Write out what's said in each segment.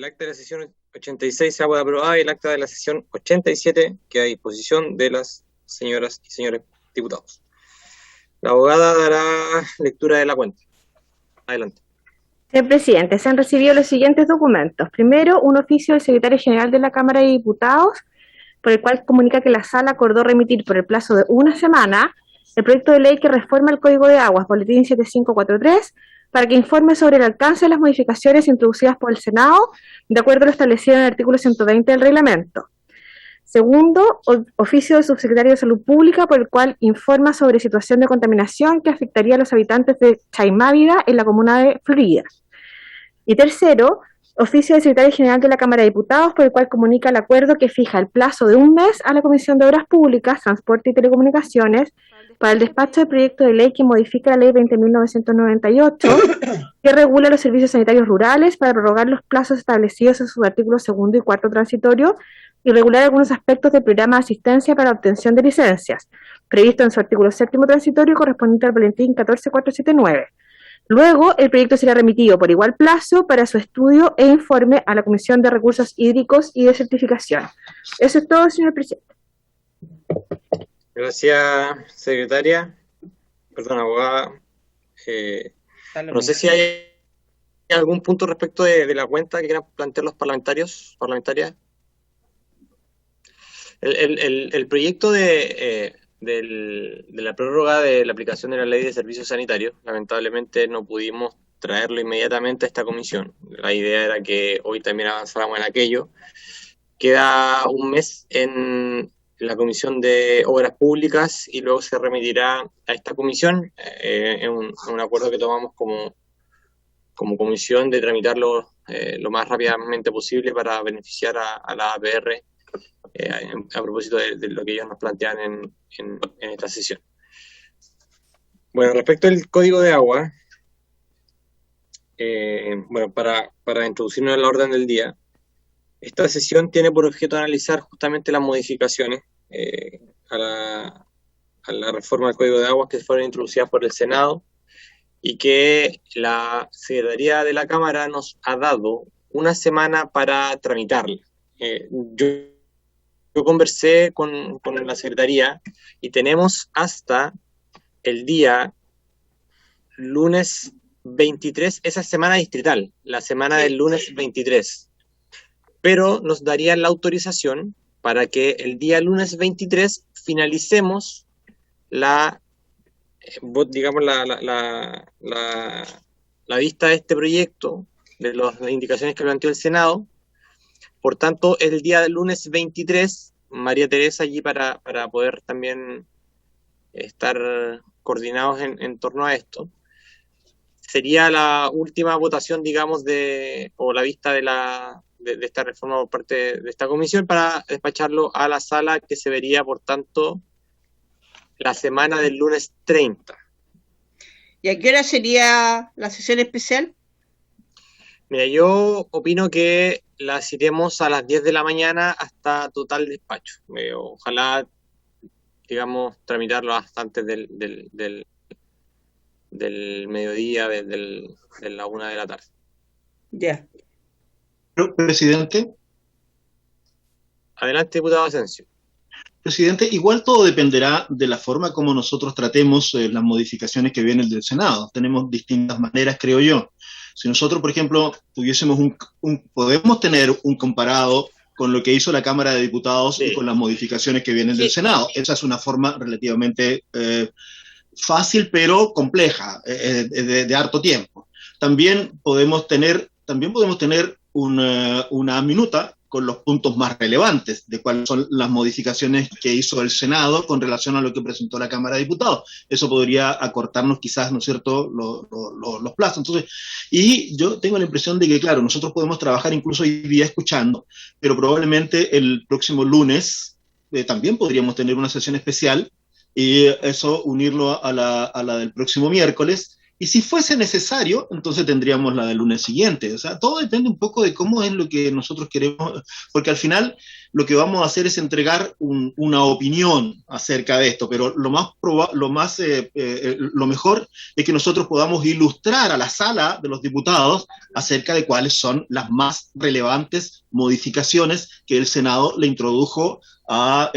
acta de la sesión 86 se ha aprobado y el acta de la sesión 87 queda a disposición de las señoras y señores diputados. La abogada dará lectura de la cuenta. Adelante. Señor presidente, se han recibido los siguientes documentos. Primero, un oficio del secretario general de la Cámara de Diputados, por el cual comunica que la sala acordó remitir por el plazo de una semana el proyecto de ley que reforma el Código de Aguas, Boletín 7543, para que informe sobre el alcance de las modificaciones introducidas por el Senado, de acuerdo a lo establecido en el artículo 120 del reglamento. Segundo, oficio del subsecretario de Salud Pública, por el cual informa sobre situación de contaminación que afectaría a los habitantes de Chaimávida en la comuna de Florida. Y tercero, oficio del secretario general de la Cámara de Diputados, por el cual comunica el acuerdo que fija el plazo de un mes a la Comisión de Obras Públicas, Transporte y Telecomunicaciones para el despacho del proyecto de ley que modifica la ley 20.998, que regula los servicios sanitarios rurales para prorrogar los plazos establecidos en sus artículos 2 y 4 transitorios y regular algunos aspectos del programa de asistencia para obtención de licencias, previsto en su artículo 7 transitorio correspondiente al boletín 14479. Luego, el proyecto será remitido por igual plazo para su estudio e informe a la Comisión de Recursos Hídricos y de Certificación. Eso es todo, señor presidente. Gracias, secretaria. Perdón, abogada. No sé si hay algún punto respecto de la cuenta que quieran plantear los parlamentarias. El proyecto de la prórroga de la aplicación de la ley de servicios sanitarios, lamentablemente no pudimos traerlo inmediatamente a esta comisión. La idea era que hoy también avanzáramos en aquello. Queda un mes en la Comisión de Obras Públicas y luego se remitirá a esta comisión, un acuerdo que tomamos como comisión de tramitarlo lo más rápidamente posible para beneficiar a la APR a propósito de lo que ellos nos plantean en esta sesión. Bueno, respecto al Código de Agua, para introducirnos en la orden del día, esta sesión tiene por objeto analizar justamente las modificaciones a la reforma del Código de Aguas que fueron introducidas por el Senado y que la Secretaría de la Cámara nos ha dado una semana para tramitarla. Yo conversé con la Secretaría y tenemos hasta el día lunes 23, esa semana distrital, la semana del lunes 23. Pero nos darían la autorización para que el día lunes 23 finalicemos la vista de este proyecto, de las indicaciones que planteó el Senado. Por tanto, el día del lunes 23, María Teresa allí para poder también estar coordinados en torno a esto. Sería la última votación, digamos, o la vista de esta reforma por parte de esta comisión para despacharlo a la sala, que se vería, por tanto, la semana del lunes 30. ¿Y a qué hora sería la sesión especial? Mira, yo opino que la citemos a las 10 de la mañana hasta total despacho. Ojalá, digamos, tramitarlo hasta antes del mediodía, de la 1 de la tarde. Ya. Presidente. Adelante, diputado Asensio. Presidente, igual todo dependerá de la forma como nosotros tratemos las modificaciones que vienen del Senado. Tenemos distintas maneras, creo yo. Si nosotros, por ejemplo, tuviésemos podemos tener un comparado con lo que hizo la Cámara de Diputados y con las modificaciones que vienen del Senado. Esa es una forma relativamente fácil, pero compleja, de harto tiempo. También podemos tener una minuta con los puntos más relevantes de cuáles son las modificaciones que hizo el Senado con relación a lo que presentó la Cámara de Diputados. Eso podría acortarnos quizás, ¿no es cierto?, los plazos. Entonces, y yo tengo la impresión de que, claro, nosotros podemos trabajar incluso hoy día escuchando, pero probablemente el próximo lunes también podríamos tener una sesión especial y eso unirlo a la del próximo miércoles Y si fuese necesario, entonces tendríamos la del lunes siguiente. O sea, todo depende un poco de cómo es lo que nosotros queremos, porque al final lo que vamos a hacer es entregar una opinión acerca de esto, pero lo mejor es que nosotros podamos ilustrar a la sala de los diputados acerca de cuáles son las más relevantes modificaciones que el Senado le introdujo al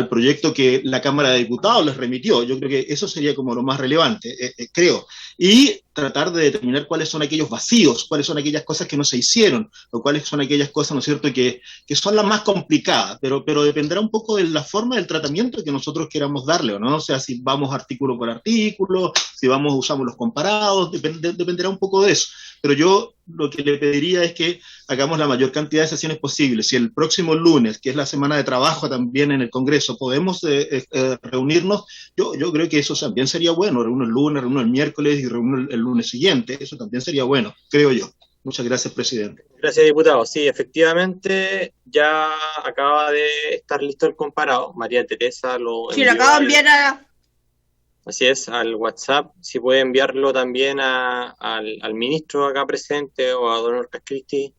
proyecto que la Cámara de Diputados les remitió. Yo creo que eso sería como lo más relevante, creo. Y tratar de determinar cuáles son aquellos vacíos, cuáles son aquellas cosas que no se hicieron, o cuáles son aquellas cosas, ¿no es cierto?, que son las más complicadas, pero dependerá un poco de la forma del tratamiento que nosotros queramos darle, ¿no? O sea, si vamos artículo por artículo, si usamos los comparados, dependerá un poco de eso. Pero yo lo que le pediría es que hagamos la mayor cantidad de sesiones posibles. Si el próximo lunes, que es la semana de trabajo también en el Congreso, podemos reunirnos, yo creo que eso también sería bueno. Reúno el lunes, reúno el miércoles y reúno el lunes siguiente. Eso también sería bueno, creo yo. Muchas gracias, presidente. Gracias, diputado. Sí, efectivamente, ya acaba de estar listo el comparado. María Teresa lo Sí, lo acabo de enviar Así es, al WhatsApp. Si puede enviarlo también al ministro acá presente o a don Oscar Cristi,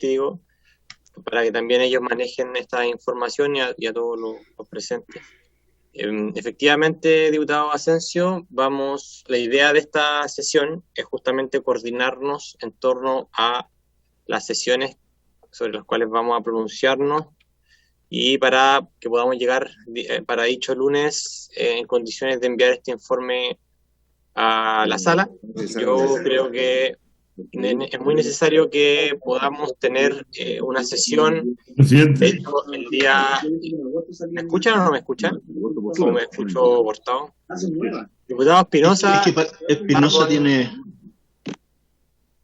digo, para que también ellos manejen esta información y a todos los presentes. Efectivamente, diputado Asensio, la idea de esta sesión es justamente coordinarnos en torno a las sesiones sobre las cuales vamos a pronunciarnos y para que podamos llegar para dicho lunes en condiciones de enviar este informe a la sala. Yo creo que es muy necesario que podamos tener una sesión. De hecho, el día... ¿Me escuchan o no me escuchan? ¿O me escucho cortado? Diputado Espinosa... Es que Espinosa tiene...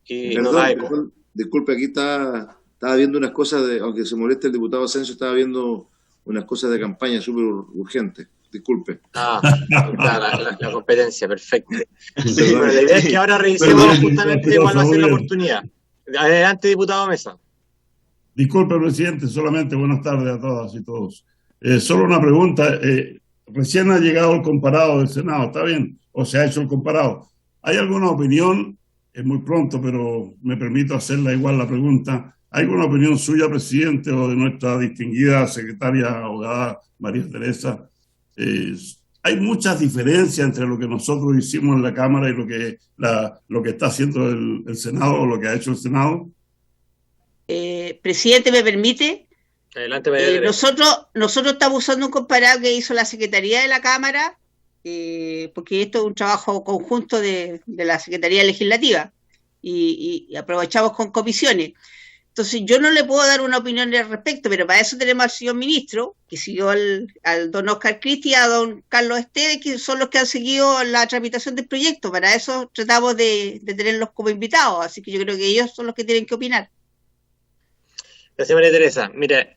Y no da eco. Disculpe, aquí estaba viendo unas cosas, aunque se moleste el diputado Asensio, estaba viendo unas cosas de campaña súper urgentes. Disculpe. La competencia, perfecto. Sí, bueno, la idea es que ahora revisemos justamente cuál va a ser la oportunidad. Adelante, diputado Mesa. Disculpe, presidente, solamente buenas tardes a todas y todos. Solo una pregunta. Recién ha llegado el comparado del Senado, ¿está bien? ¿O se ha hecho el comparado? ¿Hay alguna opinión? Es muy pronto, pero me permito hacerla igual la pregunta. ¿Hay alguna opinión suya, presidente, o de nuestra distinguida secretaria abogada María Teresa? Hay muchas diferencias entre lo que nosotros hicimos en la Cámara y lo que está haciendo el Senado o lo que ha hecho el Senado. Presidente, ¿me permite? Adelante, María Teresa. Nosotros estamos usando un comparado que hizo la Secretaría de la Cámara, porque esto es un trabajo conjunto de la Secretaría Legislativa y aprovechamos con comisiones. Entonces yo no le puedo dar una opinión al respecto, pero para eso tenemos al señor ministro, que siguió al don Oscar Cristi y a don Carlos Esteves, que son los que han seguido la tramitación del proyecto. Para eso tratamos de tenerlos como invitados, así que yo creo que ellos son los que tienen que opinar. Gracias, María Teresa. Mire,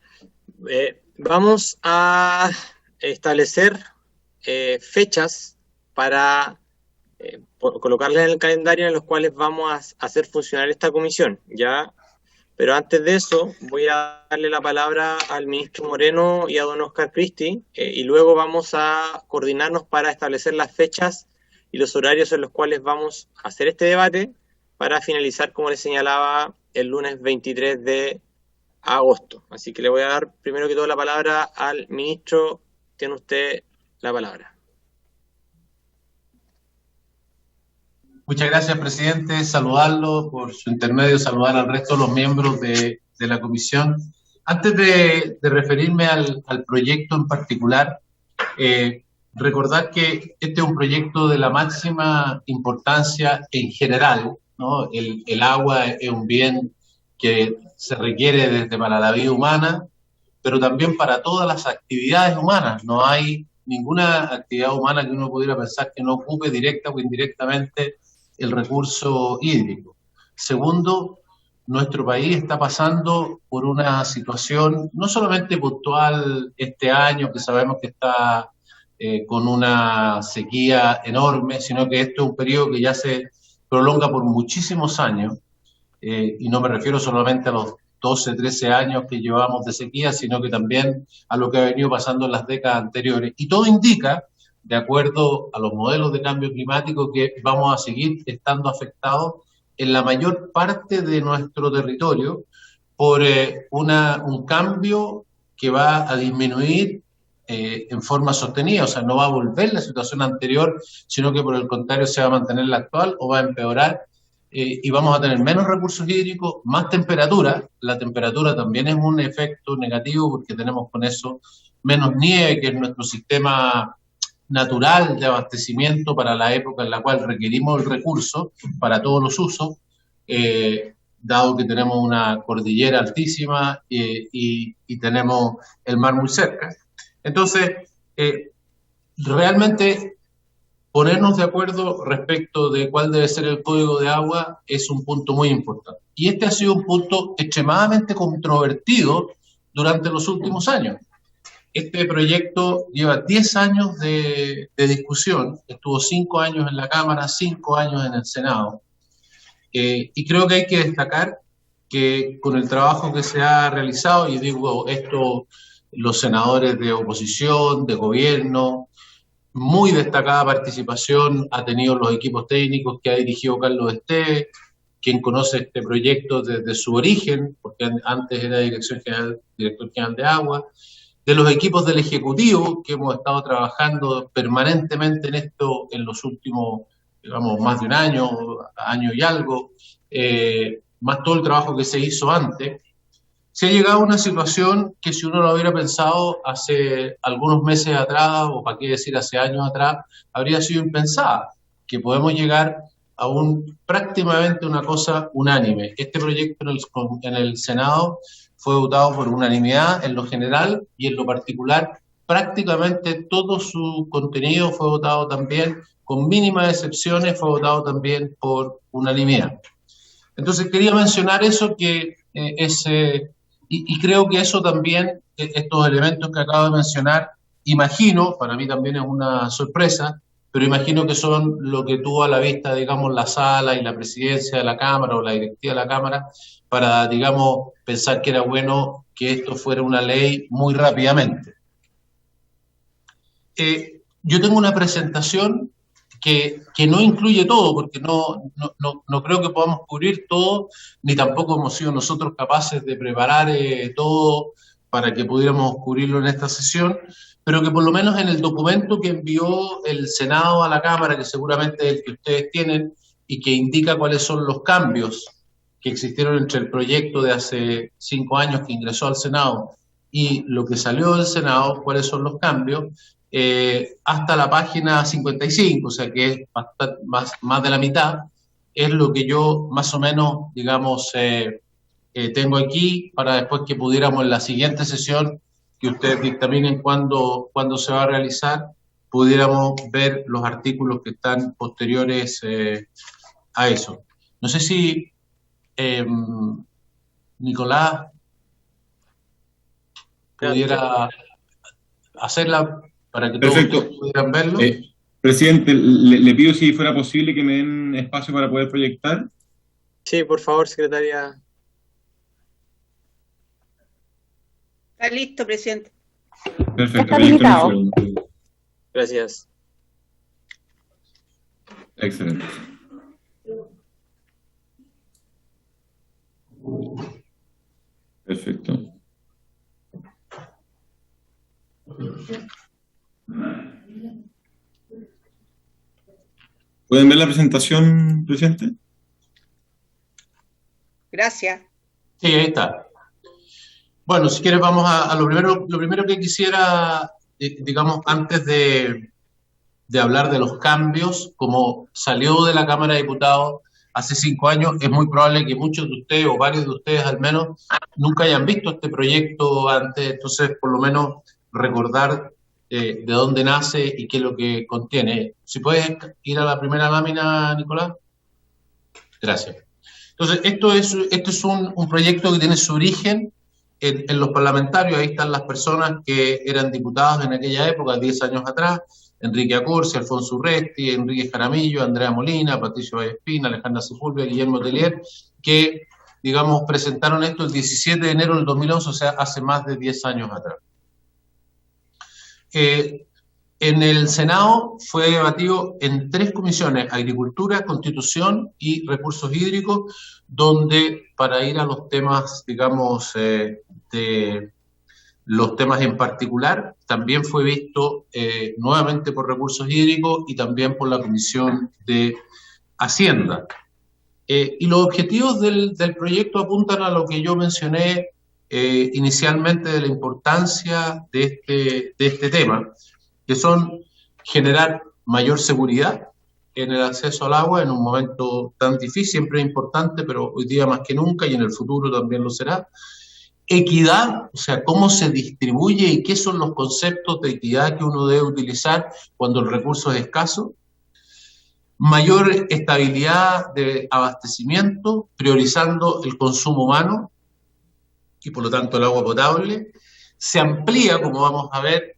vamos a establecer fechas para colocarles en el calendario en los cuales vamos a hacer funcionar esta comisión, ¿ya? Pero antes de eso, voy a darle la palabra al ministro Moreno y a don Oscar Cristi, y luego vamos a coordinarnos para establecer las fechas y los horarios en los cuales vamos a hacer este debate para finalizar, como les señalaba, el lunes 23 de agosto. Así que le voy a dar primero que todo la palabra al ministro. Tiene usted la palabra. Muchas gracias, presidente. Saludarlo por su intermedio, saludar al resto de los miembros de la comisión. Antes de referirme al proyecto en particular, recordar que este es un proyecto de la máxima importancia en general, ¿no? El agua es un bien que se requiere desde para la vida humana, pero también para todas las actividades humanas. No hay ninguna actividad humana que uno pudiera pensar que no ocupe directa o indirectamente el recurso hídrico. Segundo, nuestro país está pasando por una situación no solamente puntual este año, que sabemos que está con una sequía enorme, sino que esto es un periodo que ya se prolonga por muchísimos años, y no me refiero solamente a los 12, 13 años que llevamos de sequía, sino que también a lo que ha venido pasando en las décadas anteriores. Y todo indica de acuerdo a los modelos de cambio climático, que vamos a seguir estando afectados en la mayor parte de nuestro territorio por un cambio que va a disminuir en forma sostenida, o sea, no va a volver la situación anterior, sino que por el contrario se va a mantener la actual o va a empeorar, y vamos a tener menos recursos hídricos, más temperatura. La temperatura también es un efecto negativo porque tenemos con eso menos nieve, que es nuestro sistema natural de abastecimiento para la época en la cual requerimos el recurso para todos los usos, dado que tenemos una cordillera altísima y tenemos el mar muy cerca. Entonces, realmente ponernos de acuerdo respecto de cuál debe ser el código de agua es un punto muy importante. Y este ha sido un punto extremadamente controvertido durante los últimos años. Este proyecto lleva 10 años de discusión, estuvo 5 años en la Cámara, 5 años en el Senado. Y creo que hay que destacar que con el trabajo que se ha realizado, y digo esto, los senadores de oposición, de gobierno, muy destacada participación ha tenido los equipos técnicos que ha dirigido Carlos Esteves, quien conoce este proyecto desde su origen, porque antes era director general de agua, de los equipos del Ejecutivo, que hemos estado trabajando permanentemente en esto en los últimos, digamos, más de un año, año y algo, más todo el trabajo que se hizo antes. Se ha llegado a una situación que si uno lo hubiera pensado hace algunos meses atrás, o para qué decir hace años atrás, habría sido impensada, que podemos llegar a prácticamente una cosa unánime. Este proyecto en el Senado fue votado por unanimidad en lo general, y en lo particular prácticamente todo su contenido fue votado también, con mínimas excepciones, fue votado también por unanimidad. Entonces quería mencionar eso, que y creo que eso también, estos elementos que acabo de mencionar, imagino, para mí también es una sorpresa, pero imagino que son lo que tuvo a la vista, digamos, la sala y la presidencia de la Cámara o la directiva de la Cámara, para, digamos, pensar que era bueno que esto fuera una ley muy rápidamente. Yo tengo una presentación que no incluye todo, porque no creo que podamos cubrir todo, ni tampoco hemos sido nosotros capaces de preparar todo para que pudiéramos cubrirlo en esta sesión, pero que por lo menos en el documento que envió el Senado a la Cámara, que seguramente es el que ustedes tienen, y que indica cuáles son los cambios que existieron entre el proyecto de hace 5 años que ingresó al Senado y lo que salió del Senado, cuáles son los cambios, hasta la página 55, o sea que es bastante, más de la mitad, es lo que yo más o menos, digamos, tengo aquí, para después que pudiéramos en la siguiente sesión, que ustedes dictaminen cuándo se va a realizar, pudiéramos ver los artículos que están posteriores a eso. No sé si Nicolás pudiera hacerla para que todos pudieran verlo. Presidente, le pido si fuera posible que me den espacio para poder proyectar. Sí, por favor, secretaria. Está listo, presidente. Perfecto. Está habilitado. Gracias. Excelente. Perfecto. ¿Pueden ver la presentación, presidente? Gracias. Sí, ahí está. Bueno, si quieres vamos a lo primero que quisiera, digamos, antes de hablar de los cambios, como salió de la Cámara de Diputados hace 5 años, es muy probable que muchos de ustedes, o varios de ustedes al menos, nunca hayan visto este proyecto antes, entonces por lo menos recordar de dónde nace y qué es lo que contiene. Si puedes ir a la primera lámina, Nicolás. Gracias. Entonces, esto es un proyecto que tiene su origen en los parlamentarios. Ahí están las personas que eran diputados en aquella época, 10 años atrás: Enrique Acursi, Alfonso Urresti, Enrique Jaramillo, Andrea Molina, Patricio Vallespina, Alejandra Sepúlveda, Guillermo Tellier, que, digamos, presentaron esto el 17 de enero del 2011, o sea, hace más de 10 años atrás. En el Senado fue debatido en 3 comisiones: Agricultura, Constitución y Recursos Hídricos, donde para ir a los temas, digamos, de los temas en particular, también fue visto nuevamente por Recursos Hídricos y también por la Comisión de Hacienda. Y los objetivos del proyecto apuntan a lo que yo mencioné inicialmente de la importancia de este tema, que son generar mayor seguridad en el acceso al agua en un momento tan difícil. Siempre es importante, pero hoy día más que nunca y en el futuro también lo será. Equidad, o sea, cómo se distribuye y qué son los conceptos de equidad que uno debe utilizar cuando el recurso es escaso. Mayor estabilidad de abastecimiento, priorizando el consumo humano y por lo tanto el agua potable. Se amplía, como vamos a ver,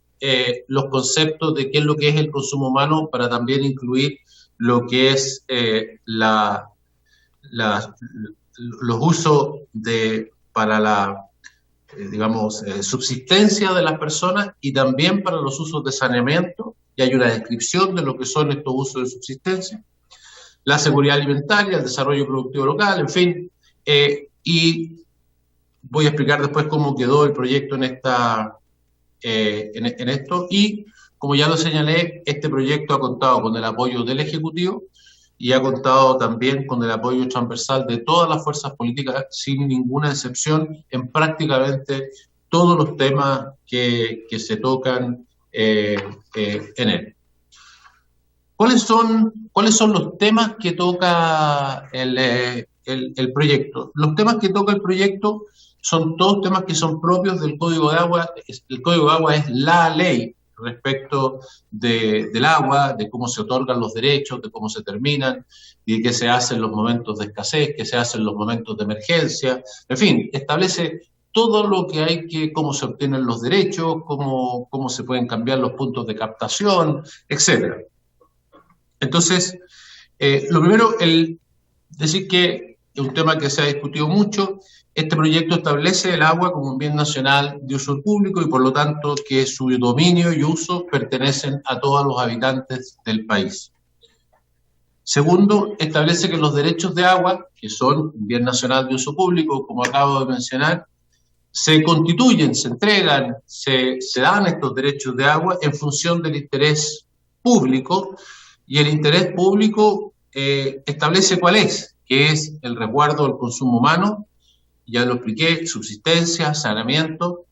los conceptos de qué es lo que es el consumo humano para también incluir lo que es los usos para la subsistencia de las personas y también para los usos de saneamiento, y hay una descripción de lo que son estos usos de subsistencia, la seguridad alimentaria, el desarrollo productivo local, en fin, y voy a explicar después cómo quedó el proyecto en esto, y como ya lo señalé, este proyecto ha contado con el apoyo del Ejecutivo y ha contado también con el apoyo transversal de todas las fuerzas políticas, sin ninguna excepción, en prácticamente todos los temas que se tocan en él. ¿Cuáles son los temas que toca el proyecto? Los temas que toca el proyecto son todos temas que son propios del Código de Agua. El Código de Agua es la ley respecto del agua, de cómo se otorgan los derechos, de cómo se terminan, y de qué se hace en los momentos de escasez, qué se hace en los momentos de emergencia. En fin, establece todo lo que hay que, cómo se obtienen los derechos, cómo se pueden cambiar los puntos de captación, etc. Entonces, lo primero, decir que es un tema que se ha discutido mucho. Este proyecto establece el agua como un bien nacional de uso público y por lo tanto que su dominio y uso pertenecen a todos los habitantes del país. Segundo, establece que los derechos de agua, que son un bien nacional de uso público, como acabo de mencionar, se constituyen, se entregan, se dan estos derechos de agua en función del interés público, y el interés público establece cuál es, que es el resguardo del consumo humano, ya lo expliqué, subsistencia, saneamiento,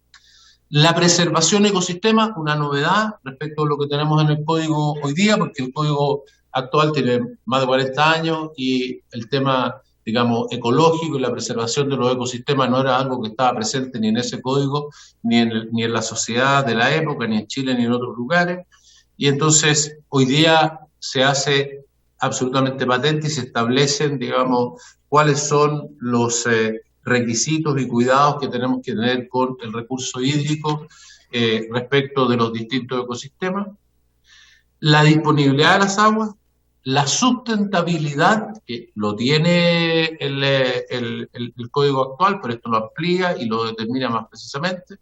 la preservación de ecosistemas, una novedad respecto a lo que tenemos en el código hoy día, porque el código actual tiene más de 40 años y el tema, digamos, ecológico y la preservación de los ecosistemas no era algo que estaba presente ni en ese código, ni en la sociedad de la época, ni en Chile, ni en otros lugares. Y entonces, hoy día se hace absolutamente patente y se establecen, digamos, cuáles son los requisitos y cuidados que tenemos que tener con el recurso hídrico respecto de los distintos ecosistemas, la disponibilidad de las aguas, la sustentabilidad, que lo tiene el código actual, pero esto lo amplía y lo determina más precisamente,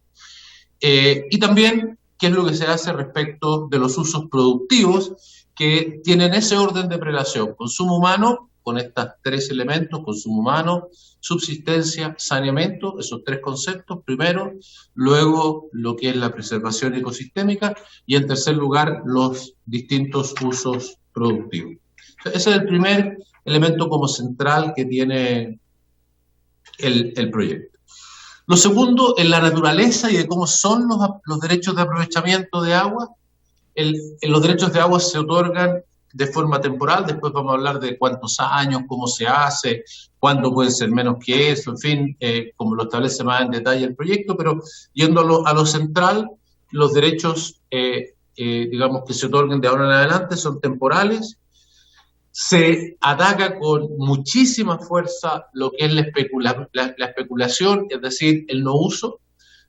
y también qué es lo que se hace respecto de los usos productivos que tienen ese orden de prelación: consumo humano, con estos 3 elementos, consumo humano, subsistencia, saneamiento, esos 3 conceptos primero, luego lo que es la preservación ecosistémica y en tercer lugar los distintos usos productivos. Ese es el primer elemento como central que tiene el proyecto. Lo segundo, en la naturaleza y de cómo son los derechos de aprovechamiento de agua. Los derechos de agua se otorgan de forma temporal, después vamos a hablar de cuántos años, cómo se hace, cuándo puede ser menos que eso, en fin, como lo establece más en detalle el proyecto, pero yendo a lo central, los derechos, digamos, que se otorguen de ahora en adelante son temporales. Se ataca con muchísima fuerza lo que es la especulación, es decir, el no uso.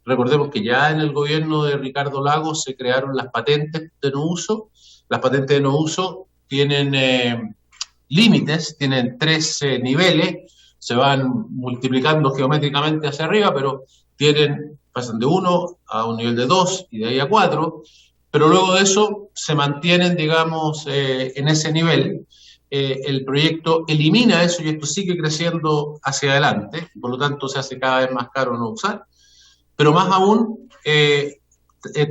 Recordemos que ya en el gobierno de Ricardo Lagos se crearon las patentes de no uso. Las patentes de no uso tienen límites, tienen 3 niveles, se van multiplicando geométricamente hacia arriba, pero pasan de 1 a un nivel de 2 y de ahí a 4, pero luego de eso se mantienen, digamos, en ese nivel. El proyecto elimina eso y esto sigue creciendo hacia adelante, por lo tanto se hace cada vez más caro no usar, pero más aún,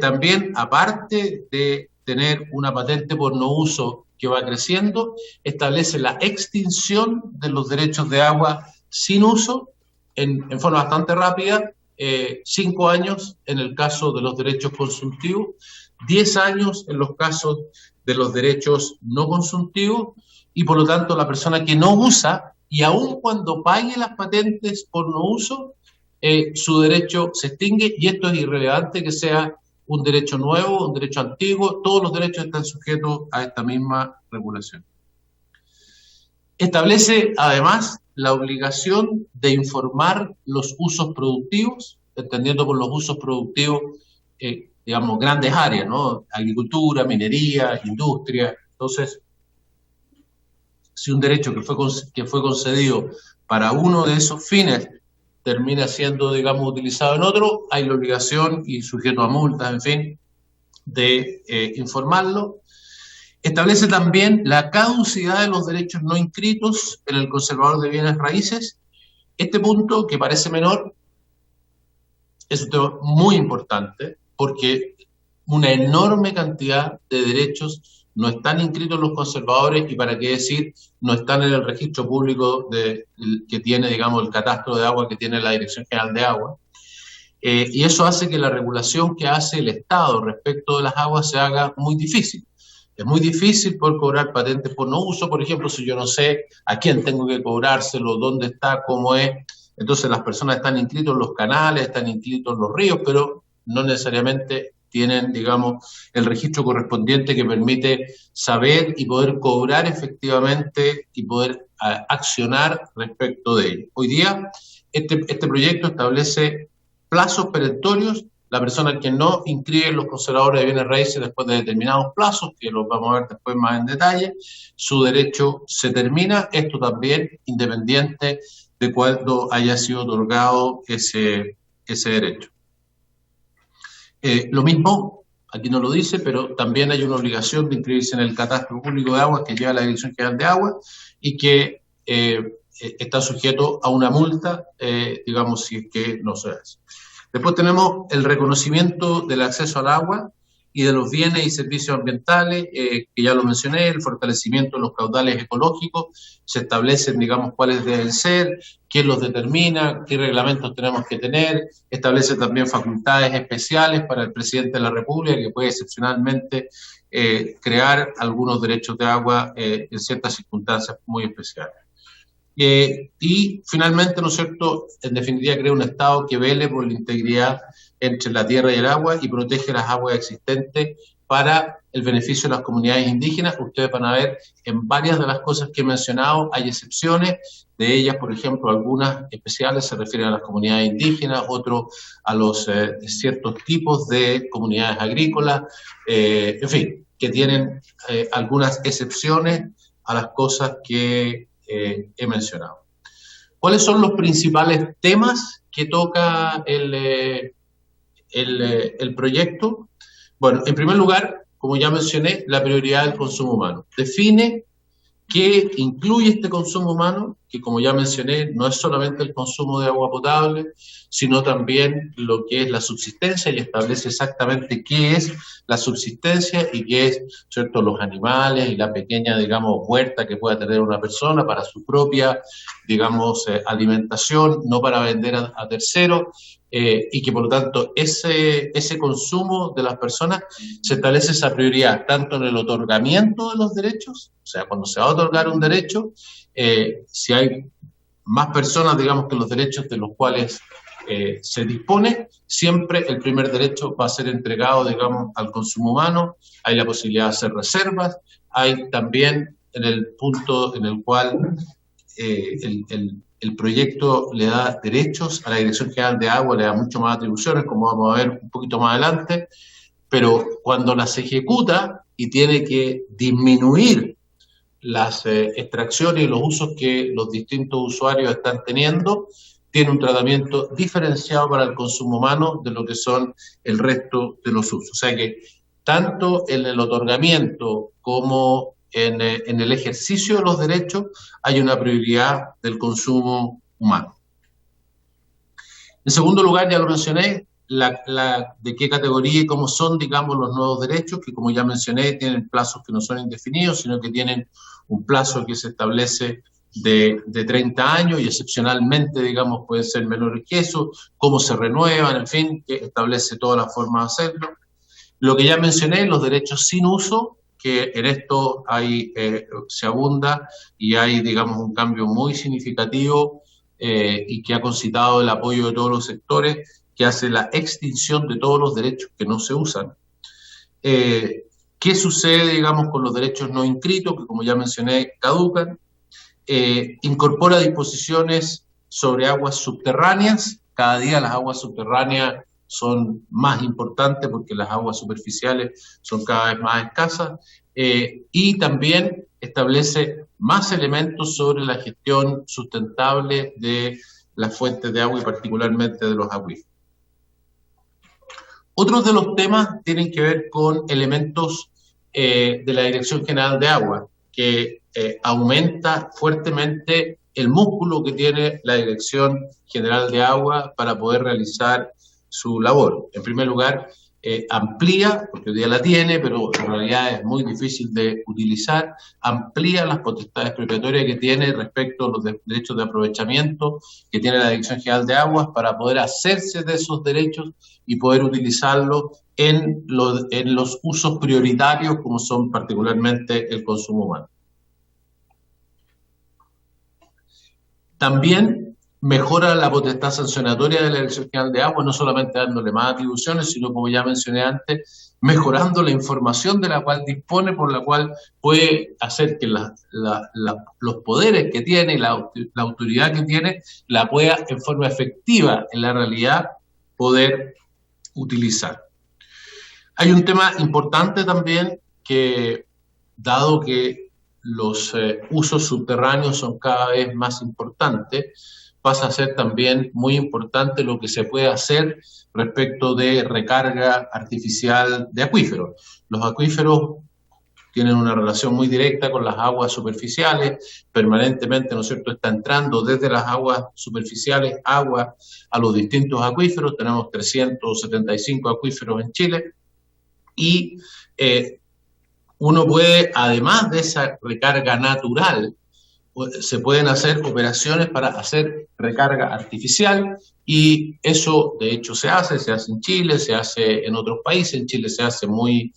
también aparte de tener una patente por no uso que va creciendo, establece la extinción de los derechos de agua sin uso en forma bastante rápida, 5 años en el caso de los derechos consultivos, 10 años en los casos de los derechos no consultivos, y por lo tanto la persona que no usa, y aun cuando pague las patentes por no uso, su derecho se extingue, y esto es irrelevante que sea un derecho nuevo, un derecho antiguo, todos los derechos están sujetos a esta misma regulación. Establece además la obligación de informar los usos productivos, entendiendo por los usos productivos, digamos, grandes áreas, ¿no? Agricultura, minería, industria. Entonces, si un derecho que fue concedido para uno de esos fines termina siendo, digamos, utilizado en otro, hay la obligación, y sujeto a multas, en fin, de informarlo. Establece también la caducidad de los derechos no inscritos en el conservador de bienes raíces. Este punto, que parece menor, es un tema muy importante, porque una enorme cantidad de derechos no están inscritos en los conservadores, y para qué decir, no están en el registro público que tiene, digamos, el catastro de agua que tiene la Dirección General de Agua. Y eso hace que la regulación que hace el Estado respecto de las aguas se haga muy difícil. Es muy difícil poder cobrar patentes por no uso, por ejemplo, si yo no sé a quién tengo que cobrárselo, dónde está, cómo es. Entonces las personas están inscritas en los canales, están inscritos en los ríos, pero no necesariamente tienen, digamos, el registro correspondiente que permite saber y poder cobrar efectivamente y poder accionar respecto de ello. Hoy día, este proyecto establece plazos perentorios. La persona que no inscribe en los conservadores de bienes raíces después de determinados plazos, que los vamos a ver después más en detalle, su derecho se termina. Esto también independiente de cuándo haya sido otorgado ese derecho. Lo mismo, aquí no lo dice, pero también hay una obligación de inscribirse en el catastro público de aguas que lleva la Dirección General de Agua, y que está sujeto a una multa, digamos, si es que no se hace. Después tenemos el reconocimiento del acceso al agua y de los bienes y servicios ambientales, que ya lo mencioné, el fortalecimiento de los caudales ecológicos. Se establecen, digamos, cuáles deben ser, quién los determina, qué reglamentos tenemos que tener. Establece también facultades especiales para el presidente de la República, que puede excepcionalmente crear algunos derechos de agua en ciertas circunstancias muy especiales. Y finalmente, ¿no es cierto?, en definitiva crea un Estado que vele por la integridad entre la tierra y el agua y protege las aguas existentes para el beneficio de las comunidades indígenas. Ustedes van a ver en varias de las cosas que he mencionado, hay excepciones de ellas, por ejemplo, algunas especiales se refieren a las comunidades indígenas, otros a los ciertos tipos de comunidades agrícolas, en fin, que tienen algunas excepciones a las cosas que he mencionado. ¿Cuáles son los principales temas que toca el proyecto? Bueno, en primer lugar, como ya mencioné, la prioridad del consumo humano. Define qué incluye este consumo humano, que como ya mencioné, no es solamente el consumo de agua potable, sino también lo que es la subsistencia, y establece exactamente qué es la subsistencia y qué es, ¿cierto?, los animales y la pequeña, digamos, huerta que pueda tener una persona para su propia, digamos, alimentación, no para vender a terceros, y que por lo tanto ese consumo de las personas, se establece esa prioridad tanto en el otorgamiento de los derechos, o sea, cuando se va a otorgar un derecho, si hay más personas, digamos, que los derechos de los cuales se dispone, siempre el primer derecho va a ser entregado, digamos, al consumo humano. Hay la posibilidad de hacer reservas, hay también en el punto en el cual el proyecto le da derechos a la Dirección General de Agua, le da mucho más atribuciones, como vamos a ver un poquito más adelante, pero cuando las ejecuta y tiene que disminuir las extracciones y los usos que los distintos usuarios están teniendo, tiene un tratamiento diferenciado para el consumo humano de lo que son el resto de los usos. O sea que tanto en el otorgamiento como en el ejercicio de los derechos, hay una prioridad del consumo humano. En segundo lugar, ya lo mencioné, de qué categoría y cómo son, digamos, los nuevos derechos, que como ya mencioné, tienen plazos que no son indefinidos, sino que tienen un plazo que se establece de 30 años y excepcionalmente, digamos, pueden ser menores que eso, cómo se renuevan, en fin, que establece todas las formas de hacerlo. Lo que ya mencioné, los derechos sin uso, que en esto se abunda y hay, digamos, un cambio muy significativo y que ha concitado el apoyo de todos los sectores, que hace la extinción de todos los derechos que no se usan. ¿Qué sucede, digamos, con los derechos no inscritos, que como ya mencioné, caducan? Incorpora disposiciones sobre aguas subterráneas. Cada día las aguas subterráneas son más importantes porque las aguas superficiales son cada vez más escasas, y también establece más elementos sobre la gestión sustentable de las fuentes de agua y particularmente de los acuíferos. Otros de los temas tienen que ver con elementos de la Dirección General de Agua, que aumenta fuertemente el músculo que tiene la Dirección General de Agua para poder realizar su labor. En primer lugar, amplía, porque hoy día la tiene, pero en realidad es muy difícil de utilizar, amplía las potestades expropiatorias que tiene respecto a los derechos de aprovechamiento que tiene la Dirección General de Aguas para poder hacerse de esos derechos y poder utilizarlos en los usos prioritarios como son particularmente el consumo humano. También mejora la potestad sancionatoria de la Dirección General de Agua, no solamente dándole más atribuciones, sino, como ya mencioné antes, mejorando la información de la cual dispone, por la cual puede hacer que los poderes que tiene y la autoridad que tiene la pueda en forma efectiva en la realidad poder utilizar. Hay un tema importante también que, dado que los usos subterráneos son cada vez más importantes, pasa a ser también muy importante lo que se puede hacer respecto de recarga artificial de acuíferos. Los acuíferos tienen una relación muy directa con las aguas superficiales, permanentemente, ¿no es cierto?, está entrando desde las aguas superficiales agua a los distintos acuíferos. Tenemos 375 acuíferos en Chile y uno puede, además de esa recarga natural, se pueden hacer operaciones para hacer recarga artificial y eso de hecho se hace en Chile, se hace en otros países. En Chile se hace muy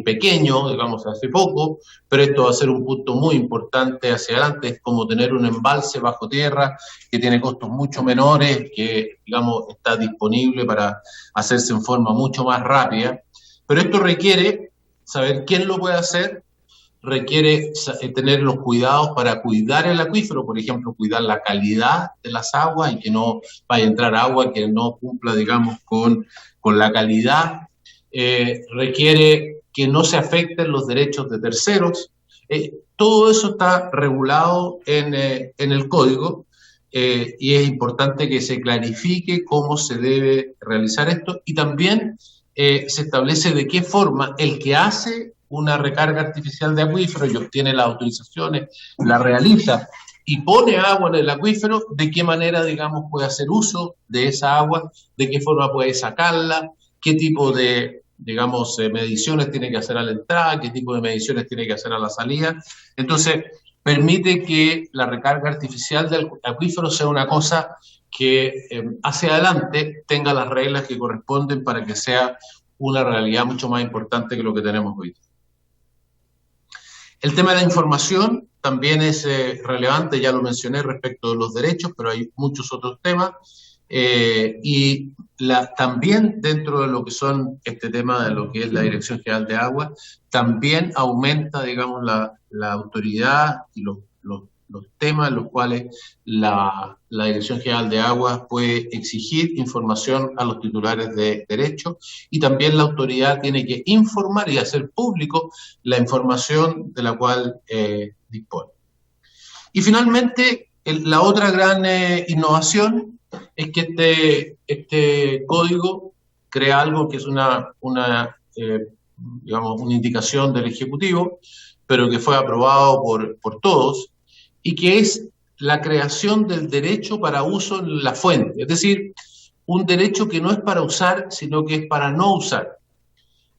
pequeño, digamos, hace poco, pero esto va a ser un punto muy importante hacia adelante. Es como tener un embalse bajo tierra que tiene costos mucho menores, que, digamos, está disponible para hacerse en forma mucho más rápida, pero esto requiere saber quién lo puede hacer, requiere tener los cuidados para cuidar el acuífero, por ejemplo, cuidar la calidad de las aguas y que no vaya a entrar agua que no cumpla, digamos, con la calidad. Requiere que no se afecten los derechos de terceros. Todo eso está regulado en el código y es importante que se clarifique cómo se debe realizar esto y también se establece de qué forma el que hace una recarga artificial de acuífero y obtiene las autorizaciones, la realiza y pone agua en el acuífero, de qué manera, digamos, puede hacer uso de esa agua, de qué forma puede sacarla, qué tipo de, digamos, mediciones tiene que hacer a la entrada, qué tipo de mediciones tiene que hacer a la salida. Entonces, permite que la recarga artificial del acuífero sea una cosa que hacia adelante tenga las reglas que corresponden para que sea una realidad mucho más importante que lo que tenemos hoy. El tema de la información también es relevante, ya lo mencioné respecto de los derechos, pero hay muchos otros temas. Y también dentro de lo que son este tema de lo que es la Dirección General de Agua, también aumenta, digamos, la autoridad y los temas en los cuales la Dirección General de Aguas puede exigir información a los titulares de derechos y también la autoridad tiene que informar y hacer público la información de la cual dispone. Y finalmente, la otra gran innovación es que este código crea algo que es una digamos, una indicación del Ejecutivo, pero que fue aprobado por todos, y que es la creación del derecho para uso en la fuente, es decir, un derecho que no es para usar, sino que es para no usar.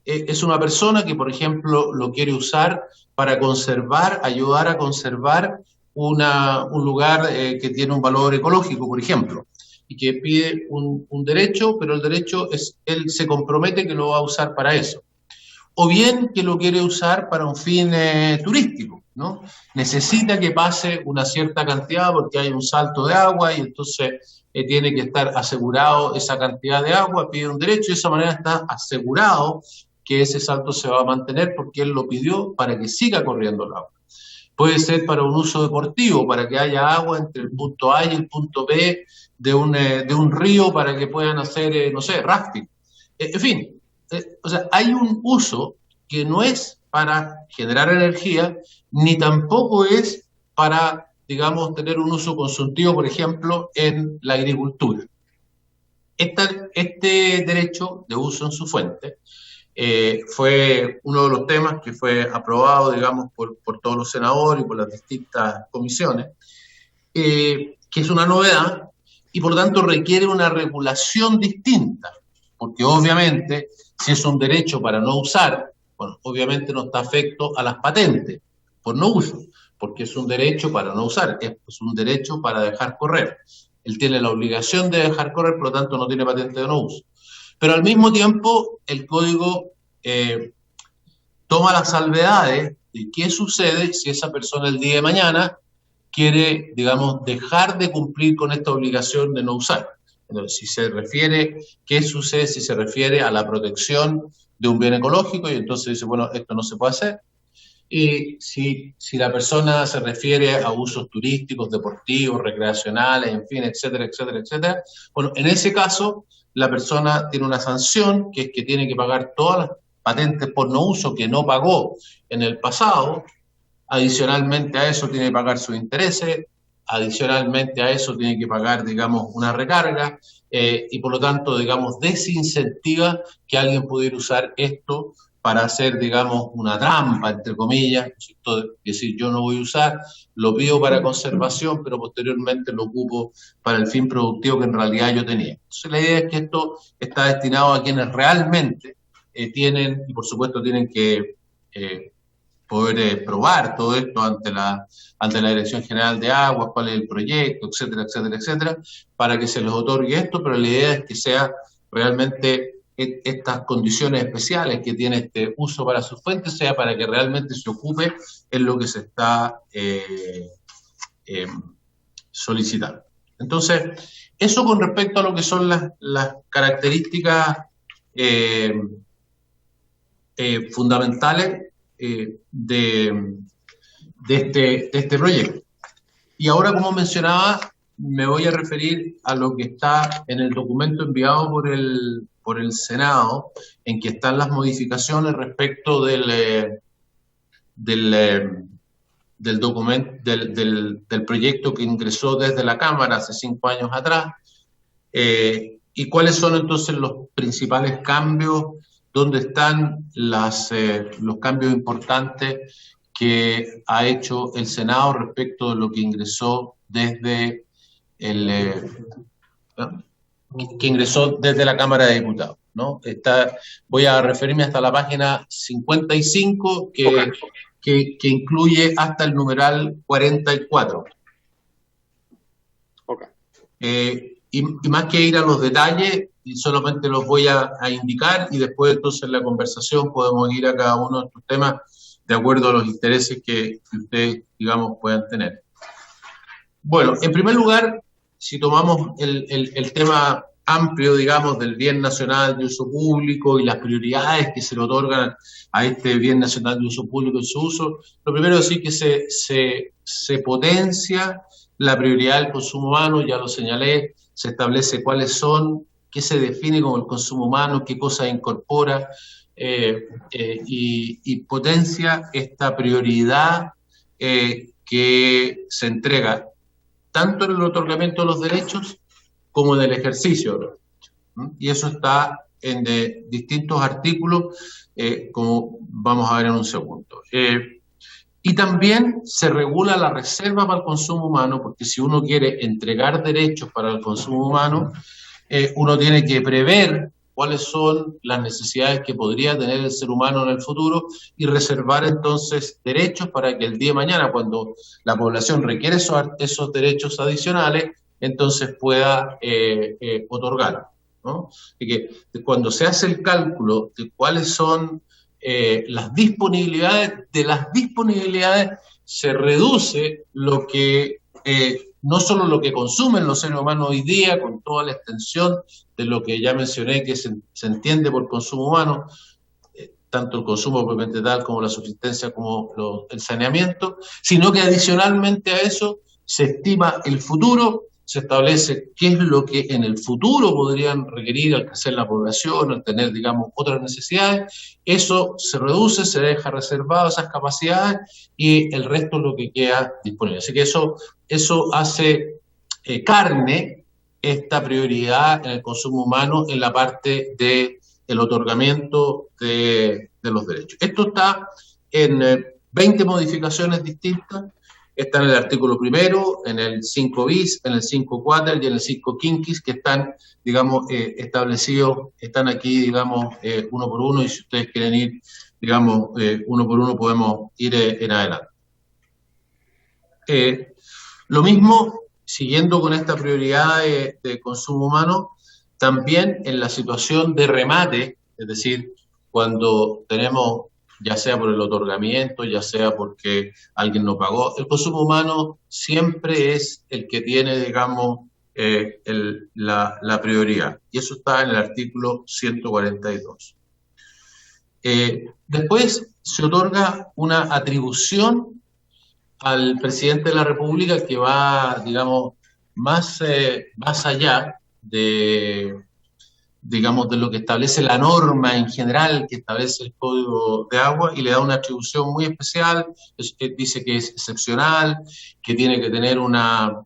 Es una persona que, por ejemplo, lo quiere usar para conservar, ayudar a conservar un lugar que tiene un valor ecológico, por ejemplo, y que pide un derecho, pero el derecho él se compromete que lo va a usar para eso. O bien que lo quiere usar para un fin turístico, ¿no? Necesita que pase una cierta cantidad porque hay un salto de agua y entonces tiene que estar asegurado esa cantidad de agua, pide un derecho y de esa manera está asegurado que ese salto se va a mantener porque él lo pidió para que siga corriendo el agua. Puede ser para un uso deportivo, para que haya agua entre el punto A y el punto B de un río para que puedan hacer, no sé, rafting. En fin, o sea, hay un uso que no es para generar energía, ni tampoco es para, digamos, tener un uso consultivo, por ejemplo, en la agricultura. Este derecho de uso en su fuente fue uno de los temas que fue aprobado, digamos, por todos los senadores y por las distintas comisiones, que es una novedad y por lo tanto requiere una regulación distinta, porque obviamente si es un derecho para no usar, bueno, obviamente no está afecto a las patentes por no uso, porque es un derecho para no usar, es un derecho para dejar correr. Él tiene la obligación de dejar correr, por lo tanto no tiene patente de no uso. Pero al mismo tiempo, el código toma las salvedades de qué sucede si esa persona el día de mañana quiere, digamos, dejar de cumplir con esta obligación de no usar. Entonces, si se refiere, ¿qué sucede si se refiere a la protección de un bien ecológico? Y entonces dice, bueno, esto no se puede hacer. Y si la persona se refiere a usos turísticos, deportivos, recreacionales, en fin, etcétera, etcétera, etcétera, bueno, en ese caso, la persona tiene una sanción, que es que tiene que pagar todas las patentes por no uso que no pagó en el pasado. Adicionalmente a eso tiene que pagar sus intereses, adicionalmente a eso tiene que pagar, digamos, una recarga, y por lo tanto, digamos, desincentiva que alguien pudiera usar esto para hacer, digamos, una trampa, entre comillas, es decir, yo no voy a usar, lo pido para conservación, pero posteriormente lo ocupo para el fin productivo que en realidad yo tenía. Entonces la idea es que esto está destinado a quienes realmente tienen, y por supuesto tienen que poder probar todo esto ante la Dirección General de Aguas, cuál es el proyecto, etcétera, etcétera, etcétera, para que se les otorgue esto, pero la idea es que sea realmente estas condiciones especiales que tiene este uso para sus fuentes, sea para que realmente se ocupe en lo que se está solicitando. Entonces, eso con respecto a lo que son las características fundamentales de este proyecto. Y ahora, como mencionaba, me voy a referir a lo que está en el documento enviado por el Senado, en que están las modificaciones respecto del documento, del proyecto que ingresó desde la Cámara hace 5 años atrás, y cuáles son entonces los principales cambios, dónde están los cambios importantes que ha hecho el Senado respecto de lo que ingresó desde la Cámara de Diputados, ¿no? Voy a referirme hasta la página 55, que incluye hasta el numeral 44. Okay. Y más que ir a los detalles, solamente los voy a indicar y después entonces en la conversación podemos ir a cada uno de estos temas de acuerdo a los intereses que ustedes, digamos, puedan tener. Bueno, en primer lugar, si tomamos el tema amplio, digamos, del bien nacional de uso público y las prioridades que se le otorgan a este bien nacional de uso público y su uso, lo primero es decir que se potencia la prioridad del consumo humano, ya lo señalé, se establece cuáles son, qué se define como el consumo humano, qué cosas incorpora, y potencia esta prioridad que se entrega tanto en el otorgamiento de los derechos como en el ejercicio de los derechos. Y eso está en distintos artículos, como vamos a ver en un segundo. Y también se regula la reserva para el consumo humano, porque si uno quiere entregar derechos para el consumo humano, uno tiene que prever cuáles son las necesidades que podría tener el ser humano en el futuro y reservar entonces derechos para que el día de mañana, cuando la población requiere esos derechos adicionales, entonces pueda otorgarlos, ¿no? Y que cuando se hace el cálculo de cuáles son las disponibilidades, de las disponibilidades se reduce lo que no solo lo que consumen los seres humanos hoy día, con toda la extensión de lo que ya mencioné que se entiende por consumo humano, tanto el consumo propiamente tal como la subsistencia como el saneamiento, sino que adicionalmente a eso se estima el futuro, se establece qué es lo que en el futuro podrían requerir al crecer la población, al tener, digamos, otras necesidades. Eso se reduce, se deja reservado esas capacidades y el resto es lo que queda disponible. Así que eso hace carne esta prioridad en el consumo humano en la parte del otorgamiento de los derechos. Esto está en 20 modificaciones distintas. Está en el artículo primero, en el 5 bis, en el 5 quater y en el 5 quinquis, que están, digamos, establecidos, están aquí, digamos, uno por uno, y si ustedes quieren ir, digamos, uno por uno, podemos ir en adelante. Lo mismo, siguiendo con esta prioridad de consumo humano, también en la situación de remate, es decir, cuando tenemos, ya sea por el otorgamiento, ya sea porque alguien no pagó, el consumo humano siempre es el que tiene, digamos, la prioridad. Y eso está en el artículo 142. Después se otorga una atribución al presidente de la República que va, digamos, más allá de, digamos, de lo que establece la norma en general que establece el Código de Agua, y le da una atribución muy especial. Dice que es excepcional, que tiene que tener una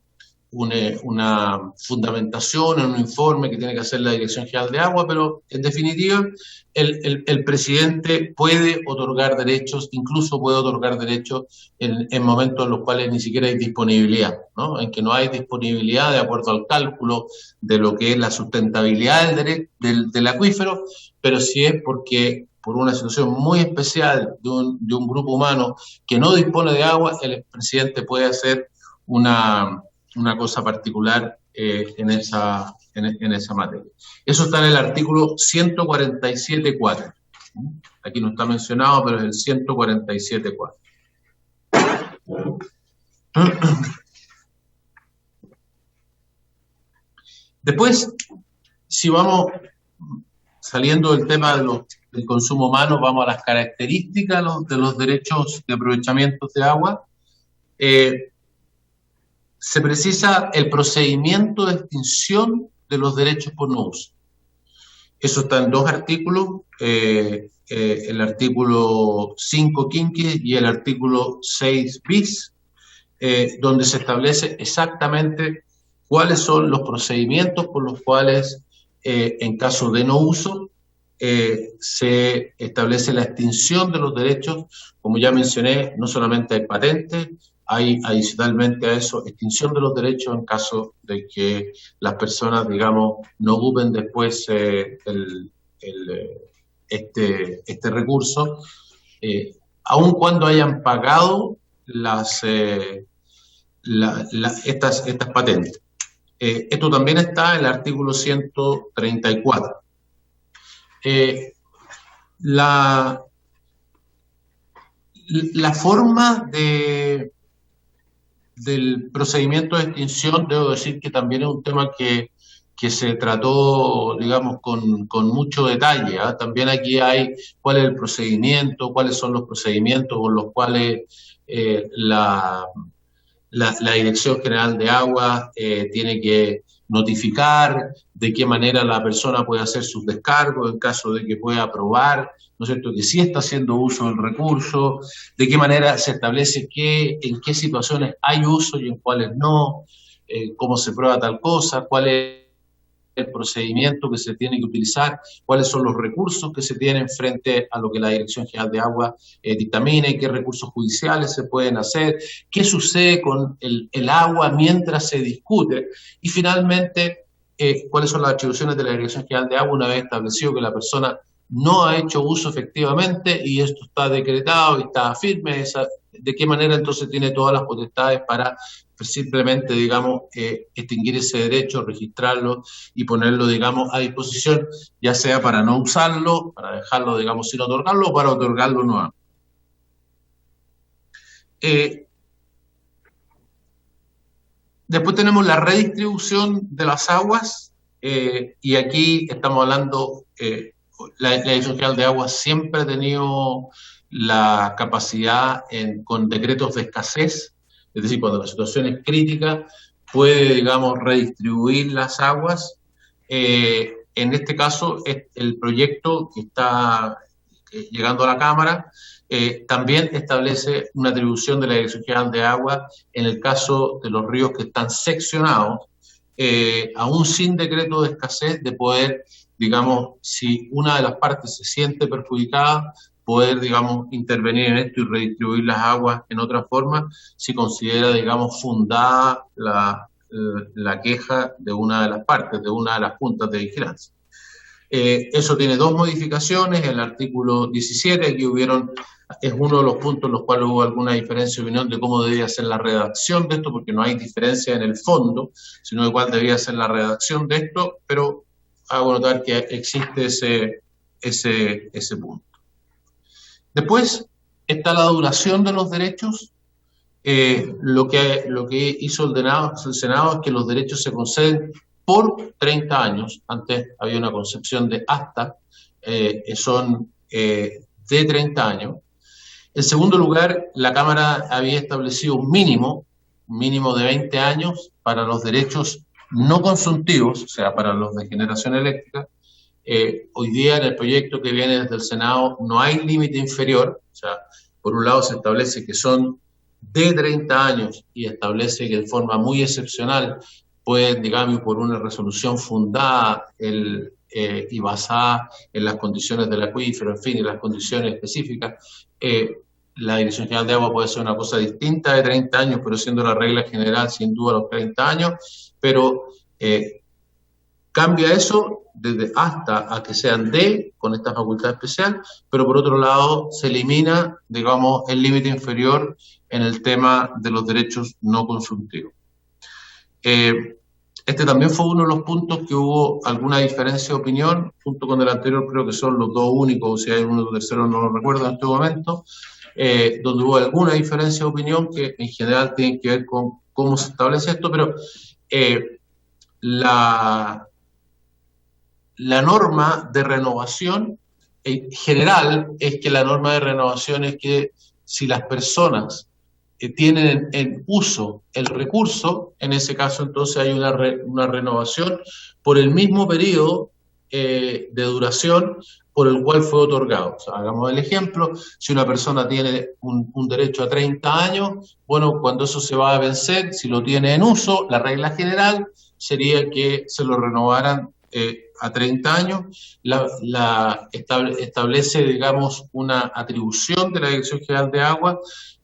fundamentación en un informe que tiene que hacer la Dirección General de Agua, pero en definitiva el presidente puede otorgar derechos, incluso puede otorgar derechos en momentos en los cuales ni siquiera hay disponibilidad, ¿no? En que no hay disponibilidad de acuerdo al cálculo de lo que es la sustentabilidad del acuífero, pero sí es porque por una situación muy especial de un grupo humano que no dispone de agua, el presidente puede hacer una cosa particular en esa materia. Eso está en el artículo 147.4. Aquí no está mencionado, pero es el 147.4. Después, si vamos saliendo del tema del consumo humano, vamos a las características de los derechos de aprovechamiento de agua. Se precisa el procedimiento de extinción de los derechos por no uso. Eso está en dos artículos, el artículo 5 quinquis y el artículo 6 bis, donde se establece exactamente cuáles son los procedimientos por los cuales, en caso de no uso, se establece la extinción de los derechos. Como ya mencioné, no solamente hay patentes, hay adicionalmente a eso extinción de los derechos en caso de que las personas, digamos, no ocupen después este recurso, aun cuando hayan pagado estas patentes. Esto también está en el artículo 134. La forma del procedimiento de extinción, debo decir que también es un tema que se trató, digamos, con mucho detalle, ¿eh? También aquí hay cuál es el procedimiento, cuáles son los procedimientos con los cuales la Dirección General de Agua tiene que notificar de qué manera la persona puede hacer sus descargos en caso de que pueda probar, ¿no es cierto?, que sí está haciendo uso del recurso, de qué manera se establece en qué situaciones hay uso y en cuáles no, cómo se prueba tal cosa, cuál es el procedimiento que se tiene que utilizar, cuáles son los recursos que se tienen frente a lo que la Dirección General de Agua dictamine, qué recursos judiciales se pueden hacer, qué sucede con el agua mientras se discute, y finalmente cuáles son las atribuciones de la Dirección General de Agua una vez establecido que la persona no ha hecho uso efectivamente y esto está decretado y está firme, de qué manera entonces tiene todas las potestades para simplemente, digamos, extinguir ese derecho, registrarlo y ponerlo, digamos, a disposición, ya sea para no usarlo, para dejarlo, digamos, sin otorgarlo o para otorgarlo nuevamente. Después tenemos la redistribución de las aguas, y aquí estamos hablando, la Dirección General de Aguas siempre ha tenido la capacidad con decretos de escasez, es decir, cuando la situación es crítica, puede, digamos, redistribuir las aguas. En este caso, el proyecto que está llegando a la Cámara también establece una atribución de la Dirección General de Agua en el caso de los ríos que están seccionados, aún sin decreto de escasez, de poder, digamos, si una de las partes se siente perjudicada, poder, digamos, intervenir en esto y redistribuir las aguas en otra forma, si considera, digamos, fundada la queja de una de las partes, de una de las juntas de vigilancia. Eso tiene dos modificaciones. El artículo 17, aquí es uno de los puntos en los cuales hubo alguna diferencia de opinión de cómo debía ser la redacción de esto, porque no hay diferencia en el fondo, sino de cuál debía ser la redacción de esto, pero hago notar que existe ese punto. Después está la duración de los derechos. Lo que hizo el Senado es que los derechos se conceden por 30 años. Antes había una concepción de hasta, son de 30 años. En segundo lugar, la Cámara había establecido un mínimo de 20 años para los derechos no consultivos, o sea, para los de generación eléctrica. Hoy día en el proyecto que viene desde el Senado no hay límite inferior, o sea, por un lado se establece que son de 30 años y establece que de forma muy excepcional pueden, digamos, por una resolución fundada y basada en las condiciones del acuífero, en fin, en las condiciones específicas, la Dirección General de Agua puede ser una cosa distinta de 30 años, pero siendo la regla general sin duda los 30 años, pero cambia eso desde hasta a que sean con esta facultad especial, pero por otro lado se elimina, digamos, el límite inferior en el tema de los derechos no consultivos. Este también fue uno de los puntos que hubo alguna diferencia de opinión, junto con el anterior creo que son los dos únicos, si hay uno tercero no lo recuerdo en este momento, donde hubo alguna diferencia de opinión que en general tienen que ver con cómo se establece esto, pero la norma de renovación general es que la norma de renovación es que si las personas tienen en uso el recurso, en ese caso entonces hay una renovación por el mismo periodo de duración por el cual fue otorgado. O sea, hagamos el ejemplo, si una persona tiene un derecho a 30 años, bueno, cuando eso se va a vencer, si lo tiene en uso, la regla general sería que se lo renovaran a 30 años, establece, digamos, una atribución de la Dirección General de Agua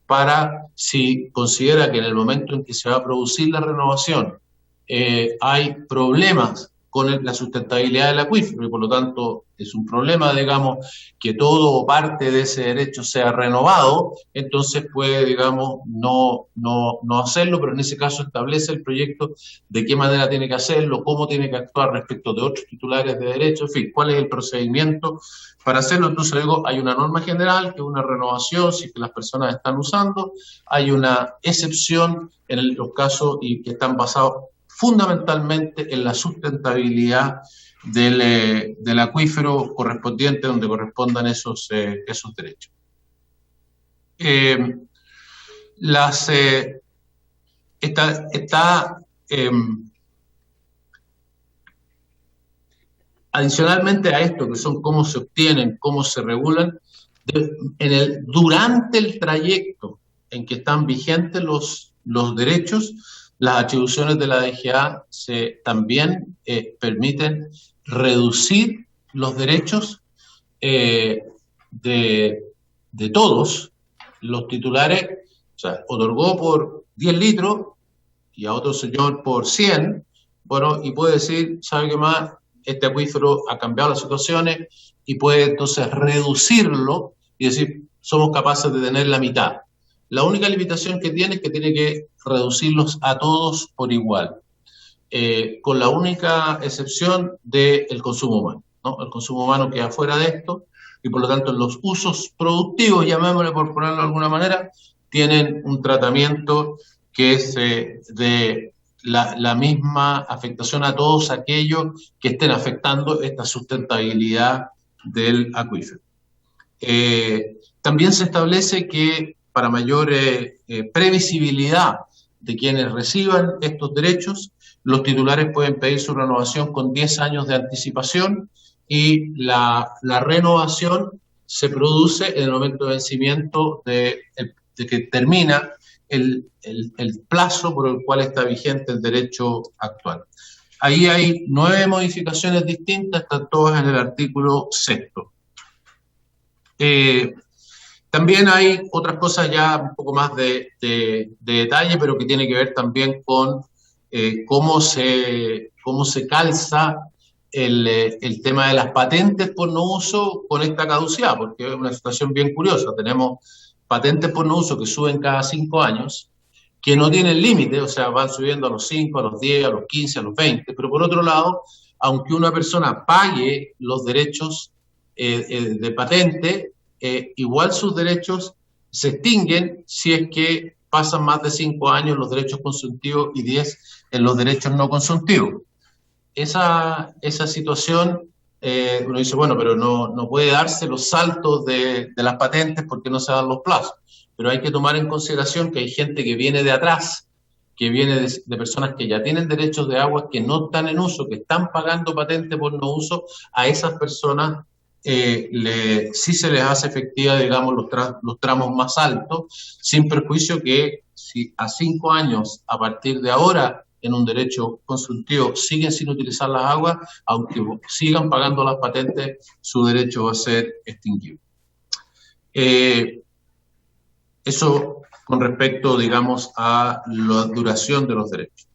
para, si considera que en el momento en que se va a producir la renovación hay problemas con la sustentabilidad del acuífero y por lo tanto es un problema, digamos, que todo o parte de ese derecho sea renovado, entonces puede, digamos, no hacerlo, pero en ese caso establece el proyecto de qué manera tiene que hacerlo, cómo tiene que actuar respecto de otros titulares de derecho, en fin, cuál es el procedimiento para hacerlo. Entonces luego hay una norma general, que es una renovación si las personas están usando, hay una excepción en los casos y que están basados fundamentalmente en la sustentabilidad del acuífero correspondiente donde correspondan esos derechos. Adicionalmente a esto, que son cómo se obtienen, cómo se regulan, durante el trayecto en que están vigentes los derechos, las atribuciones de la DGA también permiten reducir los derechos de todos los titulares. O sea, otorgó por 10 litros y a otro señor por 100, bueno, y puede decir, ¿sabe qué más? Este acuífero ha cambiado las situaciones, y puede entonces reducirlo y decir, somos capaces de tener la mitad. La única limitación que tiene es que tiene que reducirlos a todos por igual, con la única excepción del consumo humano, ¿no? El consumo humano queda fuera de esto, y por lo tanto los usos productivos, llamémosle por ponerlo de alguna manera, tienen un tratamiento que es de la misma afectación a todos aquellos que estén afectando esta sustentabilidad del acuífero. También se establece que para mayor previsibilidad de quienes reciban estos derechos, los titulares pueden pedir su renovación con 10 años de anticipación, y la renovación se produce en el momento de vencimiento de que termina el plazo por el cual está vigente el derecho actual. Ahí hay 9 modificaciones distintas, están todas en el artículo 6. También hay otras cosas ya un poco más de detalle, pero que tiene que ver también con cómo se calza el tema de las patentes por no uso con esta caducidad, porque es una situación bien curiosa. Tenemos patentes por no uso que suben cada 5 años, que no tienen límite, o sea, van subiendo a los 5, a los 10, a los 15, a los 20, pero por otro lado, aunque una persona pague los derechos de patente, igual sus derechos se extinguen si es que pasan más de 5 años los derechos consuntivos y 10 en los derechos no consuntivos. Esa situación, uno dice, bueno, pero no puede darse los saltos de las patentes porque no se dan los plazos. Pero hay que tomar en consideración que hay gente que viene de atrás, que viene de personas que ya tienen derechos de agua, que no están en uso, que están pagando patente por no uso. A esas personas sí se les hace efectiva, digamos, los tramos más altos, sin perjuicio que si a 5 años a partir de ahora en un derecho consultivo siguen sin utilizar las aguas, aunque sigan pagando las patentes, su derecho va a ser extinguido. Eso con respecto, digamos, a la duración de los derechos.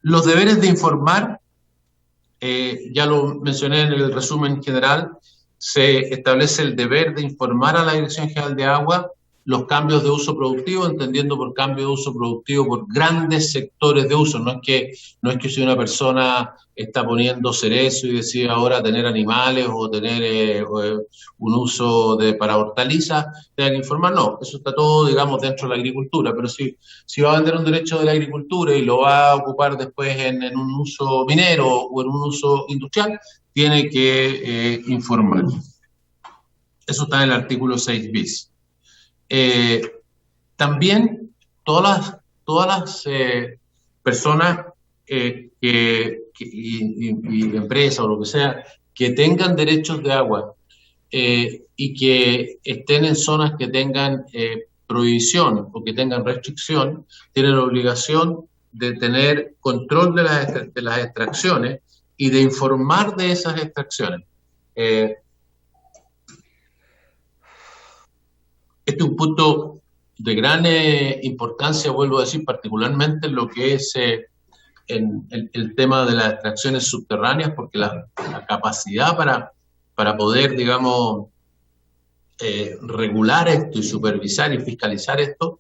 Los deberes de informar, ya lo mencioné en el resumen general, se establece el deber de informar a la Dirección General de Agua los cambios de uso productivo, entendiendo por cambio de uso productivo por grandes sectores de uso. No es que si una persona está poniendo cerezo y decide ahora tener animales o tener un uso para hortalizas, tenga que informar. No, eso está todo, digamos, dentro de la agricultura. Pero si va a vender un derecho de la agricultura y lo va a ocupar después en un uso minero o en un uso industrial, tiene que informar. Eso está en el artículo 6 bis. También todas las personas y empresas o lo que sea que tengan derechos de agua y que estén en zonas que tengan prohibición o que tengan restricción, tienen la obligación de tener control de las extracciones y de informar de esas extracciones. Este es un punto de gran importancia, vuelvo a decir, particularmente en lo que es en el tema de las extracciones subterráneas, porque la capacidad para poder, digamos, regular esto y supervisar y fiscalizar esto,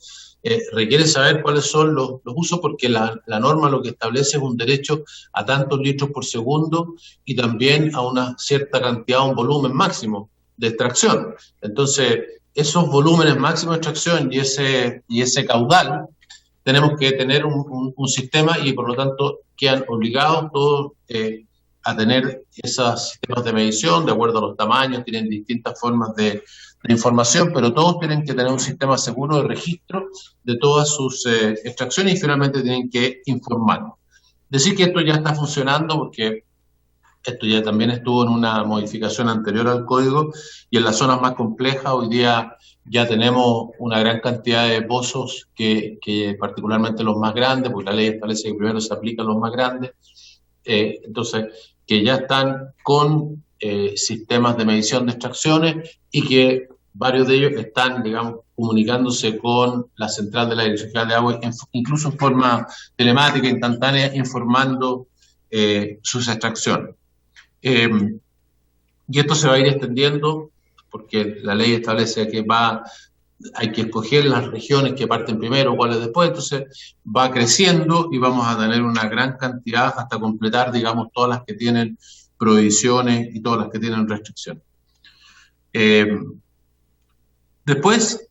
requiere saber cuáles son los usos, porque la norma lo que establece es un derecho a tantos litros por segundo y también a una cierta cantidad, un volumen máximo de extracción. Entonces, esos volúmenes máximos de extracción y ese caudal, tenemos que tener un sistema y por lo tanto quedan obligados todos a tener esos sistemas de medición de acuerdo a los tamaños, tienen distintas formas de información, pero todos tienen que tener un sistema seguro de registro de todas sus extracciones y finalmente tienen que informar. Decir que esto ya está funcionando porque esto ya también estuvo en una modificación anterior al código y en las zonas más complejas hoy día ya tenemos una gran cantidad de pozos que particularmente los más grandes, porque la ley establece que primero se aplican los más grandes, entonces que ya están con sistemas de medición de extracciones y que varios de ellos están, digamos, comunicándose con la central de la Dirección General de Agua, incluso en forma telemática, instantánea, informando sus extracciones. Y esto se va a ir extendiendo porque la ley establece que hay que escoger las regiones que parten primero, cuáles después, entonces va creciendo y vamos a tener una gran cantidad hasta completar, digamos, todas las que tienen prohibiciones y todas las que tienen restricciones. Después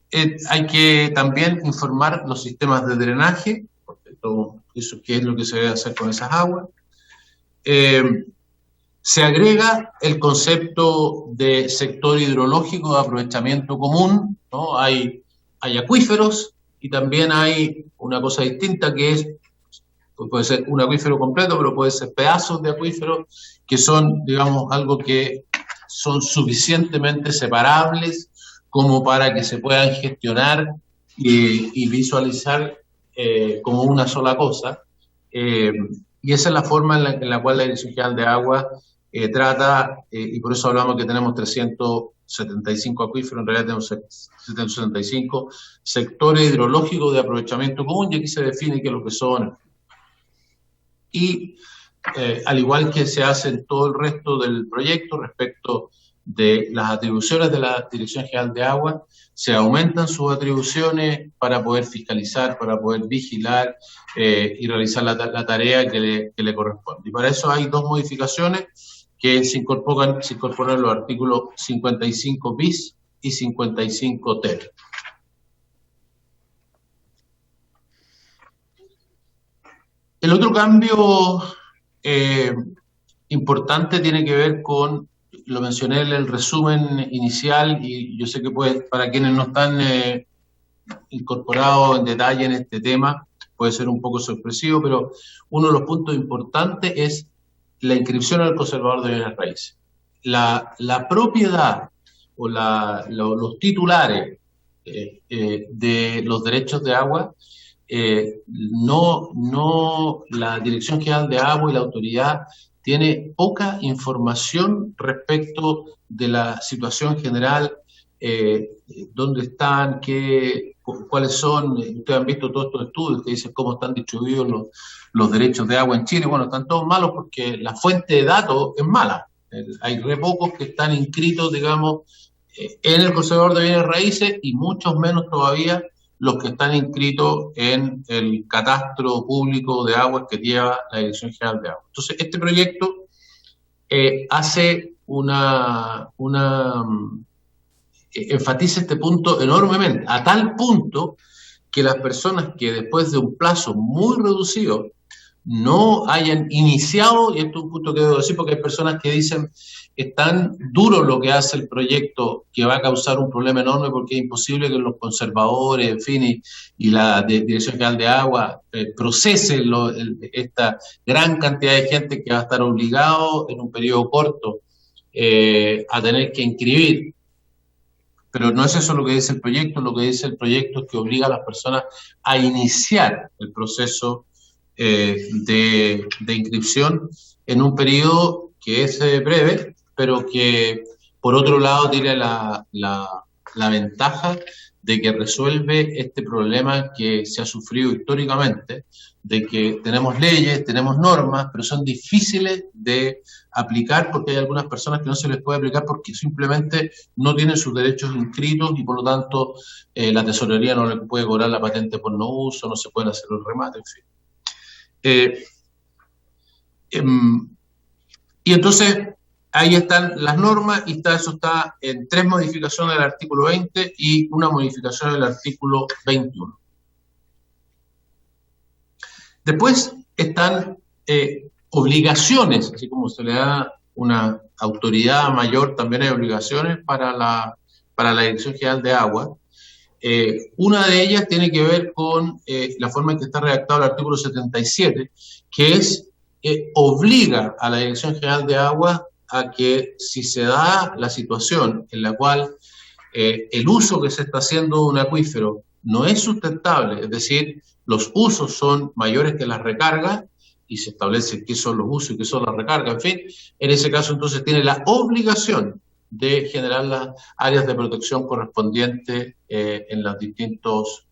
hay que también informar los sistemas de drenaje, porque todo eso, qué es lo que se debe hacer con esas aguas. Se agrega el concepto de sector hidrológico de aprovechamiento común, ¿no? Hay acuíferos y también hay una cosa distinta que es, puede ser un acuífero completo, pero puede ser pedazos de acuíferos que son, digamos, algo que son suficientemente separables como para que se puedan gestionar y visualizar como una sola cosa. Y esa es la forma en la cual la Dirección General de Agua trata, y por eso hablamos que tenemos 375 acuíferos, en realidad tenemos 775 sectores hidrológicos de aprovechamiento común, y aquí se define qué es lo que son. Y al igual que se hace en todo el resto del proyecto respecto de las atribuciones de la Dirección General de Agua, se aumentan sus atribuciones para poder fiscalizar, para poder vigilar y realizar la tarea que le corresponde. Y para eso hay dos modificaciones que se incorporan los artículos 55 bis y 55 ter. El otro cambio importante tiene que ver con, lo mencioné en el resumen inicial, y yo sé que para quienes no están incorporados en detalle en este tema, puede ser un poco sorpresivo, pero uno de los puntos importantes es la inscripción al conservador de bienes raíces. La propiedad o los titulares de los derechos de agua, la Dirección General de Agua y la autoridad tiene poca información respecto de la situación general, dónde están, cuáles son. Ustedes han visto todos estos estudios que dicen cómo están distribuidos los derechos de agua en Chile. Bueno, están todos malos porque la fuente de datos es mala. Hay re pocos que están inscritos, digamos, en el conservador de bienes raíces, y muchos menos todavía los que están inscritos en el catastro público de aguas que lleva la Dirección General de Agua. Entonces, este proyecto enfatiza este punto enormemente, a tal punto que las personas que después de un plazo muy reducido no hayan iniciado, y esto es un punto que debo decir porque hay personas que dicen es tan duro lo que hace el proyecto que va a causar un problema enorme porque es imposible que los conservadores, en fin, y la Dirección General de Agua procese esta gran cantidad de gente que va a estar obligado en un periodo corto a tener que inscribir. Pero no es eso lo que dice el proyecto. Lo que dice el proyecto es que obliga a las personas a iniciar el proceso de inscripción en un periodo que es breve, pero que por otro lado tiene la ventaja de que resuelve este problema que se ha sufrido históricamente, de que tenemos leyes, tenemos normas, pero son difíciles de aplicar porque hay algunas personas que no se les puede aplicar porque simplemente no tienen sus derechos inscritos y por lo tanto la tesorería no le puede cobrar la patente por no uso, no se pueden hacer los remates, en fin. Y entonces ahí están las normas y eso está en 3 modificaciones del artículo 20 y una modificación del artículo 21. Después están obligaciones, así como se le da una autoridad mayor, también hay obligaciones para la Dirección General de Agua. Una de ellas tiene que ver con la forma en que está redactado el artículo 77, que es obliga a la Dirección General de Agua a que si se da la situación en la cual el uso que se está haciendo de un acuífero no es sustentable, es decir, los usos son mayores que las recargas, y se establece qué son los usos y qué son las recargas, en fin, en ese caso entonces tiene la obligación de generar las áreas de protección correspondientes en las distintas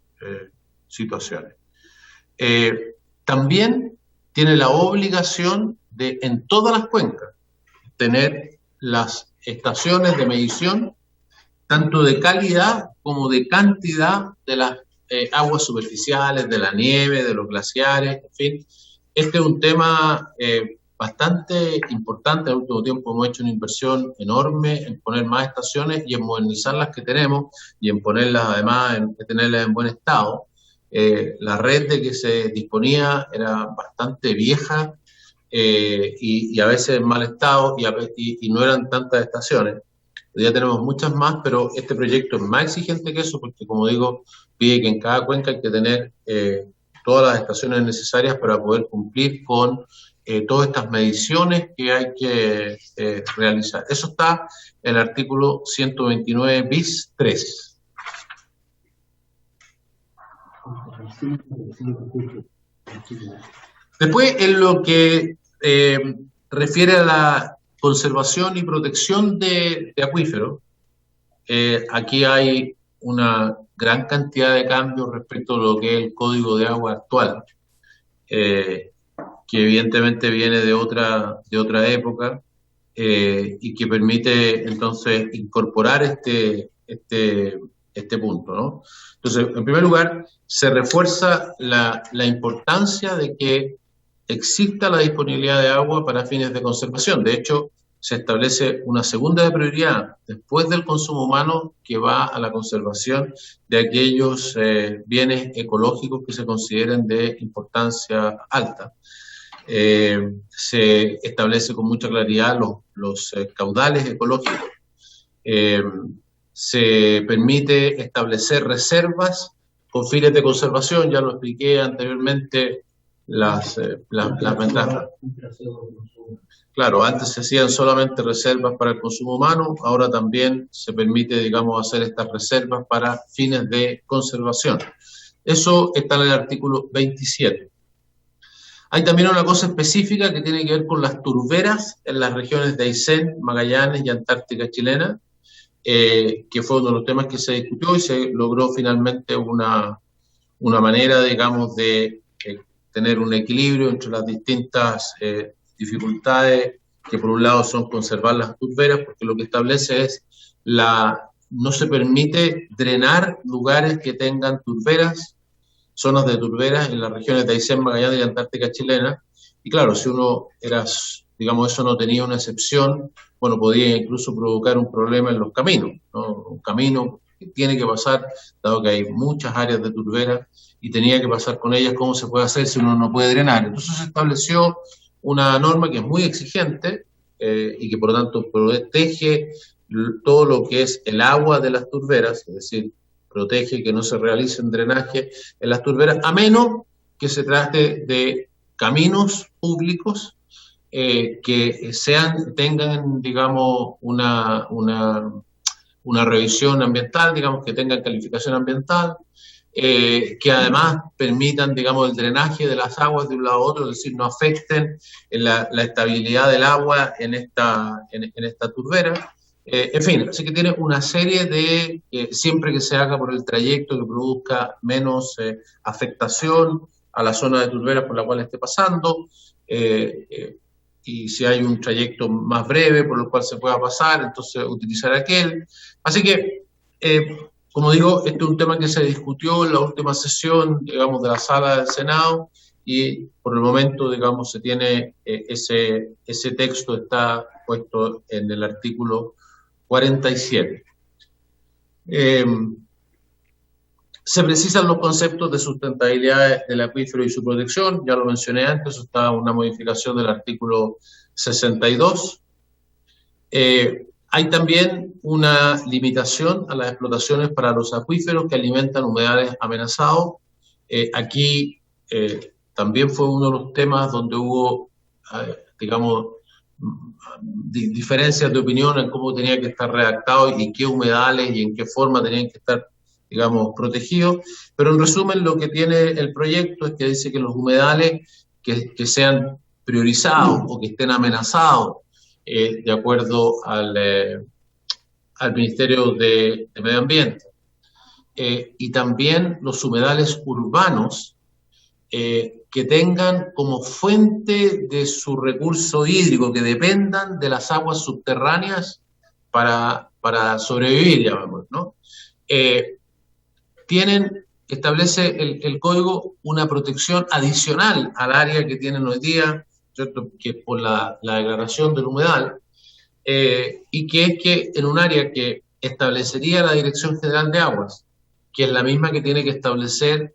situaciones. También tiene la obligación de, en todas las cuencas, tener las estaciones de medición, tanto de calidad como de cantidad de las aguas superficiales, de la nieve, de los glaciares, en fin. Este es un tema bastante importante. En el último tiempo hemos hecho una inversión enorme en poner más estaciones y en modernizar las que tenemos y en ponerlas además, en tenerlas en buen estado. La red de que se disponía era bastante vieja y a veces en mal estado y no eran tantas estaciones. Hoy día tenemos muchas más, pero este proyecto es más exigente que eso porque, como digo, pide que en cada cuenca hay que tener todas las estaciones necesarias para poder cumplir con todas estas mediciones que hay que realizar. Eso está en el artículo 129 bis 3. Después, en lo que refiere a la conservación y protección de acuíferos, aquí hay una gran cantidad de cambios respecto a lo que es el Código de Agua actual, que evidentemente viene de otra época y que permite entonces incorporar este punto, ¿no? Entonces, en primer lugar, se refuerza la importancia de que exista la disponibilidad de agua para fines de conservación. De hecho, se establece una segunda prioridad después del consumo humano que va a la conservación de aquellos bienes ecológicos que se consideren de importancia alta. Se establece con mucha claridad los caudales ecológicos. Se permite establecer reservas con fines de conservación, ya lo expliqué anteriormente, las ventajas. Claro, antes se hacían solamente reservas para el consumo humano, ahora también se permite, digamos, hacer estas reservas para fines de conservación. Eso está en el artículo 27. Hay también una cosa específica que tiene que ver con las turberas en las regiones de Aysén, Magallanes y Antártica chilena, que fue uno de los temas que se discutió y se logró finalmente una manera, digamos, de tener un equilibrio entre las distintas dificultades, que por un lado son conservar las turberas, porque lo que establece es no se permite drenar lugares que tengan turberas, zonas de turberas en las regiones de Aysén, Magallanes y Antártica chilena, y claro, si uno digamos, eso no tenía una excepción, bueno, podía incluso provocar un problema en los caminos, ¿no? Un camino que tiene que pasar, dado que hay muchas áreas de turbera, y tenía que pasar con ellas, ¿cómo se puede hacer si uno no puede drenar? Entonces se estableció una norma que es muy exigente y que por lo tanto protege todo lo que es el agua de las turberas, es decir, protege que no se realice un drenaje en las turberas, a menos que se trate de caminos públicos que tengan, digamos, una revisión ambiental, digamos, que tengan calificación ambiental, que además permitan, digamos, el drenaje de las aguas de un lado a otro, es decir, no afecten la estabilidad del agua en esta turbera. En fin, así que tiene una serie de, siempre que se haga por el trayecto que produzca menos afectación a la zona de turberas por la cual esté pasando, y si hay un trayecto más breve por el cual se pueda pasar, entonces utilizar aquel. Así que, como digo, este es un tema que se discutió en la última sesión, digamos, de la sala del Senado, y por el momento, digamos, se tiene ese texto está puesto en el artículo 47. Se precisan los conceptos de sustentabilidad del acuífero y su protección, ya lo mencioné antes, está una modificación del artículo 62. Hay también una limitación a las explotaciones para los acuíferos que alimentan humedales amenazados. Aquí también fue uno de los temas donde hubo, digamos, diferencias de opinión en cómo tenía que estar redactado y qué humedales y en qué forma tenían que estar, digamos, protegidos. Pero en resumen, lo que tiene el proyecto es que dice que los humedales que sean priorizados o que estén amenazados, de acuerdo al Ministerio de Medio Ambiente, y también los humedales urbanos, que tengan como fuente de su recurso hídrico, que dependan de las aguas subterráneas para sobrevivir, llamémoslo, ¿no? Establece el código una protección adicional al área que tienen hoy día, ¿cierto? Que por la declaración del humedal, y que es que en un área que establecería la Dirección General de Aguas, que es la misma que tiene que establecer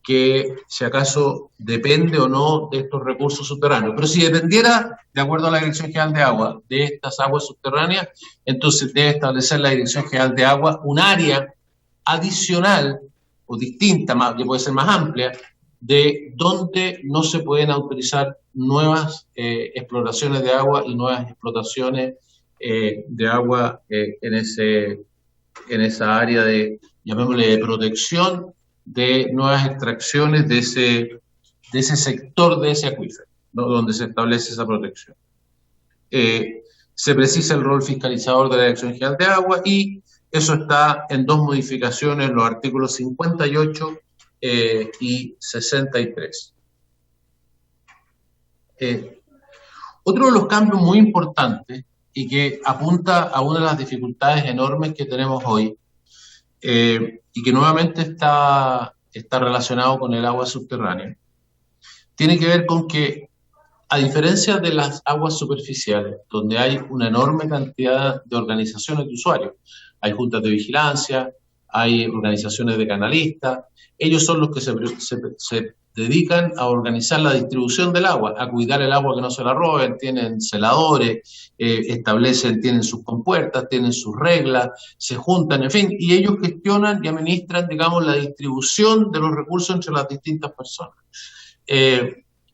que si acaso depende o no de estos recursos subterráneos. Pero si dependiera, de acuerdo a la Dirección General de Agua, de estas aguas subterráneas, entonces debe establecer la Dirección General de Agua un área adicional o distinta, que puede ser más amplia, de donde no se pueden autorizar nuevas exploraciones de agua y nuevas explotaciones de agua en esa área de, llamémosle, de protección de nuevas extracciones de ese sector, de ese acuífero, ¿no? Donde se establece esa protección. Se precisa el rol fiscalizador de la Dirección General de Agua y eso está en dos modificaciones, los artículos 58 y 63. Otro de los cambios muy importantes y que apunta a una de las dificultades enormes que tenemos hoy, y que nuevamente está relacionado con el agua subterránea, tiene que ver con que, a diferencia de las aguas superficiales, donde hay una enorme cantidad de organizaciones de usuarios, hay juntas de vigilancia, hay organizaciones de canalistas, ellos son los que se dedican a organizar la distribución del agua, a cuidar el agua que no se la roben, tienen celadores, tienen sus compuertas, tienen sus reglas, se juntan, en fin, y ellos gestionan y administran, digamos, la distribución de los recursos entre las distintas personas.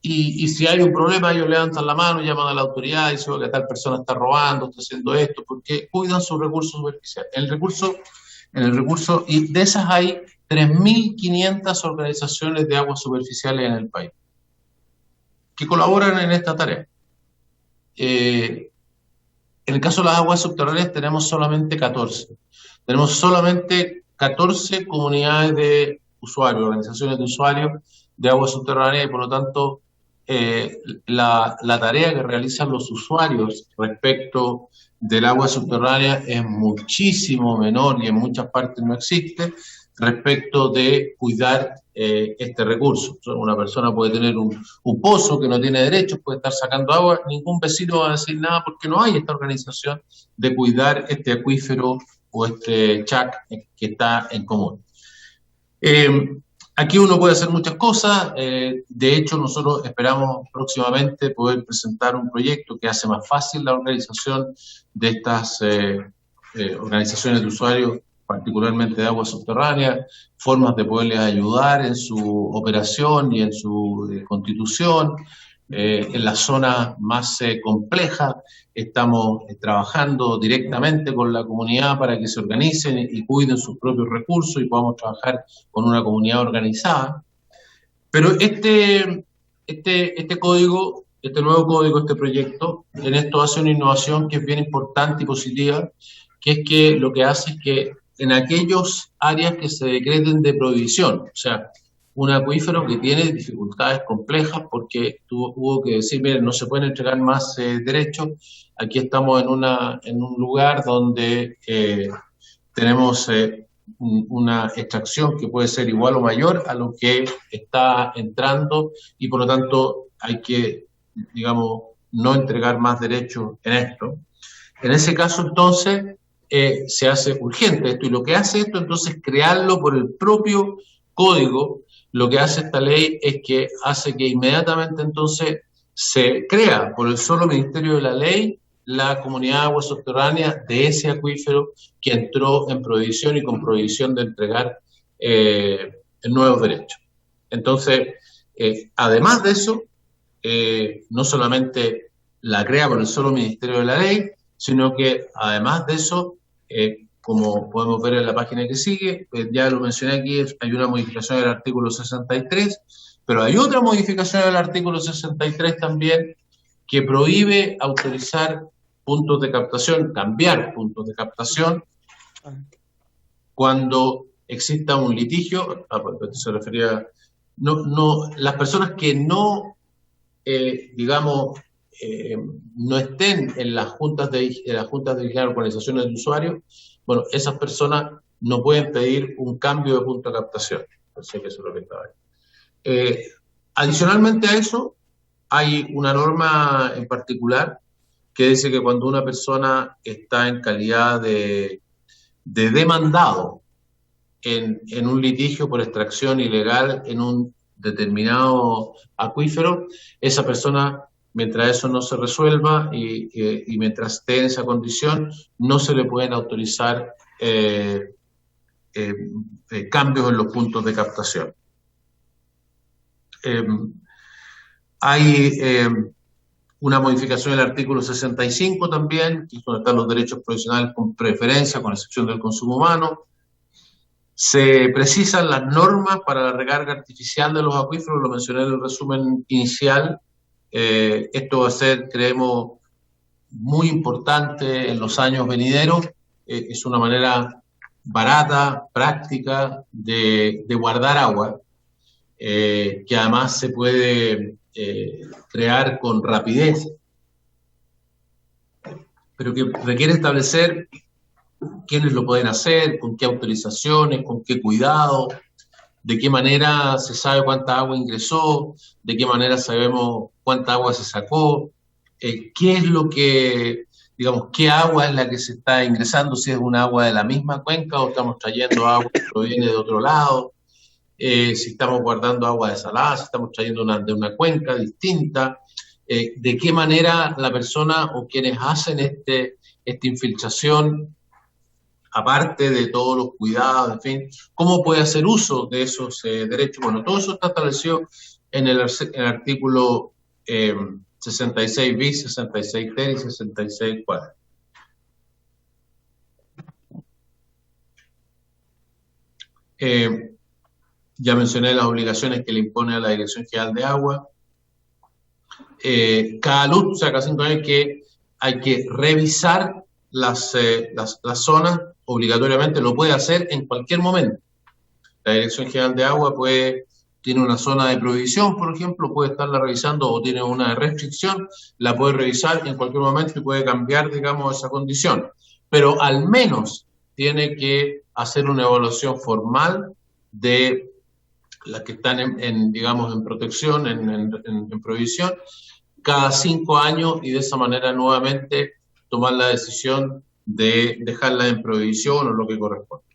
Y si hay un problema, ellos levantan la mano, llaman a la autoridad y dicen que tal persona está robando, está haciendo esto, porque cuidan sus recursos superficiales. En el recurso, y de esas hay 3.500 organizaciones de aguas superficiales en el país que colaboran en esta tarea. En el caso de las aguas subterráneas tenemos solamente 14. Tenemos solamente 14 comunidades de usuarios, organizaciones de usuarios de aguas subterráneas, y por lo tanto la tarea que realizan los usuarios respecto del agua subterránea es muchísimo menor y en muchas partes no existe respecto de cuidar este recurso. Una persona puede tener un pozo que no tiene derechos, puede estar sacando agua, ningún vecino va a decir nada porque no hay esta organización de cuidar este acuífero o este chac que está en común. Aquí uno puede hacer muchas cosas. De hecho, nosotros esperamos próximamente poder presentar un proyecto que hace más fácil la organización de estas organizaciones de usuarios, particularmente de agua subterránea, formas de poderles ayudar en su operación y en su constitución. En la zona más compleja estamos trabajando directamente con la comunidad para que se organicen y cuiden sus propios recursos y podamos trabajar con una comunidad organizada. Pero este código, este nuevo código, este proyecto, en esto hace una innovación que es bien importante y positiva, que es que lo que hace es que en aquellos áreas que se decreten de prohibición, o sea, un acuífero que tiene dificultades complejas porque hubo que decir, miren, no se pueden entregar más derechos. Aquí estamos en un lugar donde tenemos una extracción que puede ser igual o mayor a lo que está entrando y por lo tanto hay que, digamos, no entregar más derechos en esto. En ese caso, entonces, se hace urgente esto, y lo que hace esto, entonces, crearlo por el propio código. Lo que hace esta ley es que hace que inmediatamente entonces se crea por el solo Ministerio de la Ley la comunidad de agua subterránea de ese acuífero que entró en prohibición y con prohibición de entregar nuevos derechos. Entonces, además de eso, no solamente la crea por el solo Ministerio de la Ley, sino que además de eso, como podemos ver en la página que sigue, ya lo mencioné aquí, hay una modificación del artículo 63, pero hay otra modificación del artículo 63 también que prohíbe autorizar puntos de captación, cambiar puntos de captación cuando exista un litigio. Se refería, las personas que no, digamos, no estén en las juntas de vigilancia de organizaciones de usuarios, bueno, esas personas no pueden pedir un cambio de punto de captación. Así que eso es lo que estaba ahí. Adicionalmente a eso, hay una norma en particular que dice que cuando una persona está en calidad de demandado en un litigio por extracción ilegal en un determinado acuífero, esa persona, mientras eso no se resuelva y mientras esté en esa condición, no se le pueden autorizar cambios en los puntos de captación. Hay una modificación del artículo 65 también, que es donde están los derechos profesionales con preferencia, con excepción del consumo humano. Se precisan las normas para la recarga artificial de los acuíferos, lo mencioné en el resumen inicial. Esto va a ser, creemos, muy importante en los años venideros. Es una manera barata, práctica de guardar agua, que además se puede crear con rapidez, pero que requiere establecer quiénes lo pueden hacer, con qué autorizaciones, con qué cuidado, de qué manera se sabe cuánta agua ingresó, de qué manera sabemos cuánta agua se sacó, qué es lo que, digamos, qué agua es la que se está ingresando, si es un agua de la misma cuenca o estamos trayendo agua que proviene de otro lado, si estamos guardando agua desalada, si estamos trayendo de una cuenca distinta, de qué manera la persona o quienes hacen esta infiltración, aparte de todos los cuidados, en fin, cómo puede hacer uso de esos derechos. Bueno, todo eso está establecido en el artículo 66 bis, 66 ter y 66 cuadro. Ya mencioné las obligaciones que le impone a la Dirección General de Agua. Cada luz, o sea, cada 5 años hay que revisar las zonas obligatoriamente, lo puede hacer en cualquier momento. La Dirección General de Agua tiene una zona de prohibición, por ejemplo, puede estarla revisando, o tiene una restricción, la puede revisar en cualquier momento y puede cambiar, digamos, esa condición. Pero al menos tiene que hacer una evaluación formal de las que están digamos, en protección, en prohibición, cada 5 años, y de esa manera nuevamente tomar la decisión de dejarla en prohibición o lo que corresponde.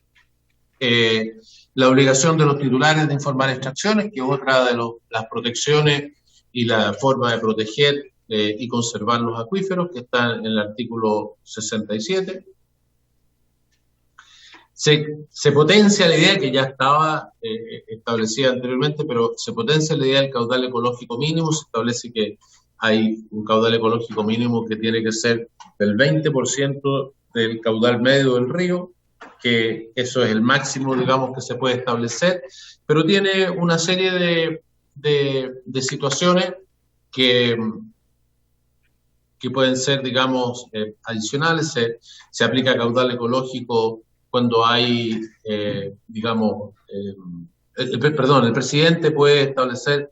La obligación de los titulares de informar extracciones, que es otra de las protecciones y la forma de proteger y conservar los acuíferos, que está en el artículo 67. Se potencia la idea que ya estaba establecida anteriormente, pero se potencia la idea del caudal ecológico mínimo. Se establece que hay un caudal ecológico mínimo que tiene que ser del 20% del caudal medio del río, que eso es el máximo, digamos, que se puede establecer, pero tiene una serie de situaciones que pueden ser, digamos, adicionales. Se aplica caudal ecológico cuando hay, digamos, el presidente puede establecer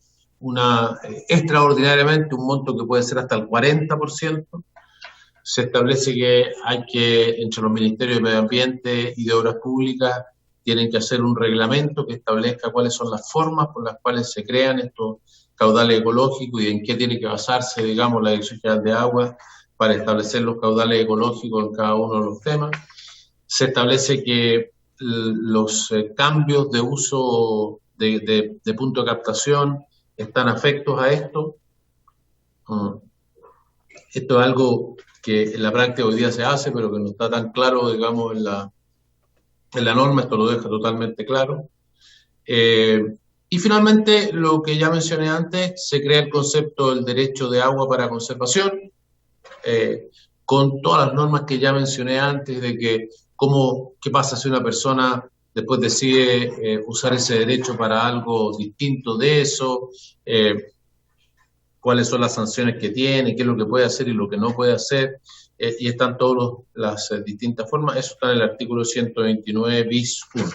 extraordinariamente un monto que puede ser hasta el 40%. Se establece que entre los ministerios de Medio Ambiente y de Obras Públicas, tienen que hacer un reglamento que establezca cuáles son las formas por las cuales se crean estos caudales ecológicos y en qué tiene que basarse, digamos, la Dirección General de Agua para establecer los caudales ecológicos en cada uno de los temas. Se establece que los cambios de uso de punto de captación están afectos a esto. Esto es algo que en la práctica hoy día se hace, pero que no está tan claro, digamos, en la norma. Esto lo deja totalmente claro. Y finalmente, lo que ya mencioné antes, se crea el concepto del derecho de agua para conservación, con todas las normas que ya mencioné antes, de que qué pasa si una persona después decide usar ese derecho para algo distinto de eso, cuáles son las sanciones que tiene, qué es lo que puede hacer y lo que no puede hacer, y están todas las distintas formas. Eso está en el artículo 129 bis 1.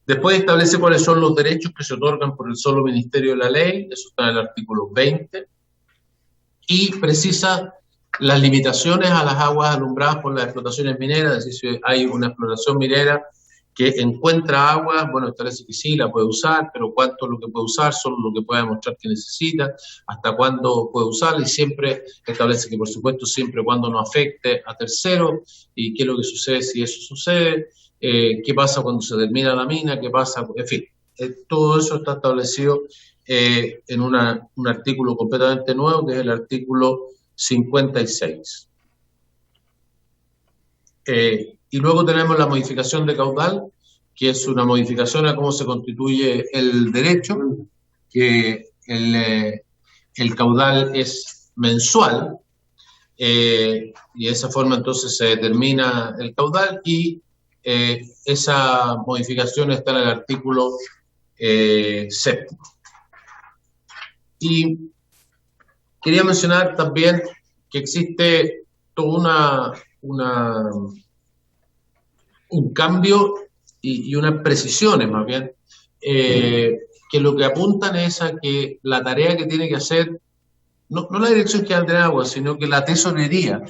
Después establece cuáles son los derechos que se otorgan por el solo Ministerio de la Ley, eso está en el artículo 20, y precisa las limitaciones a las aguas alumbradas por las explotaciones mineras, es decir, si hay una explotación minera que encuentra agua, bueno, establece que sí, la puede usar, pero cuánto es lo que puede usar, solo lo que puede demostrar que necesita, hasta cuándo puede usarla, y siempre establece que, por supuesto, siempre cuando no afecte a terceros, y qué es lo que sucede si eso sucede, qué pasa cuando se termina la mina, qué pasa, en fin, todo eso está establecido en un artículo completamente nuevo, que es el artículo 56. Y luego tenemos la modificación de caudal, que es una modificación a cómo se constituye el derecho, que el caudal es mensual, y de esa forma entonces se determina el caudal, y esa modificación está en el artículo 7. Y quería mencionar también que existe toda un cambio y unas precisiones más bien, que lo que apuntan es a que la tarea que tiene que hacer, no la Dirección General de Agua, sino que la Tesorería,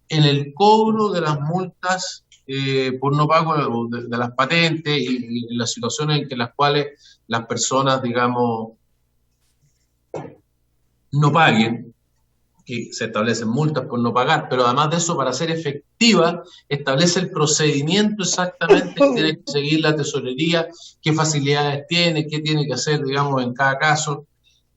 en el cobro de las multas por no pago de las patentes y las situaciones en las cuales las personas, digamos, no paguen, que se establecen multas por no pagar, pero además de eso, para ser efectiva, establece el procedimiento exactamente que tiene que seguir la tesorería, qué facilidades tiene, qué tiene que hacer, digamos, en cada caso,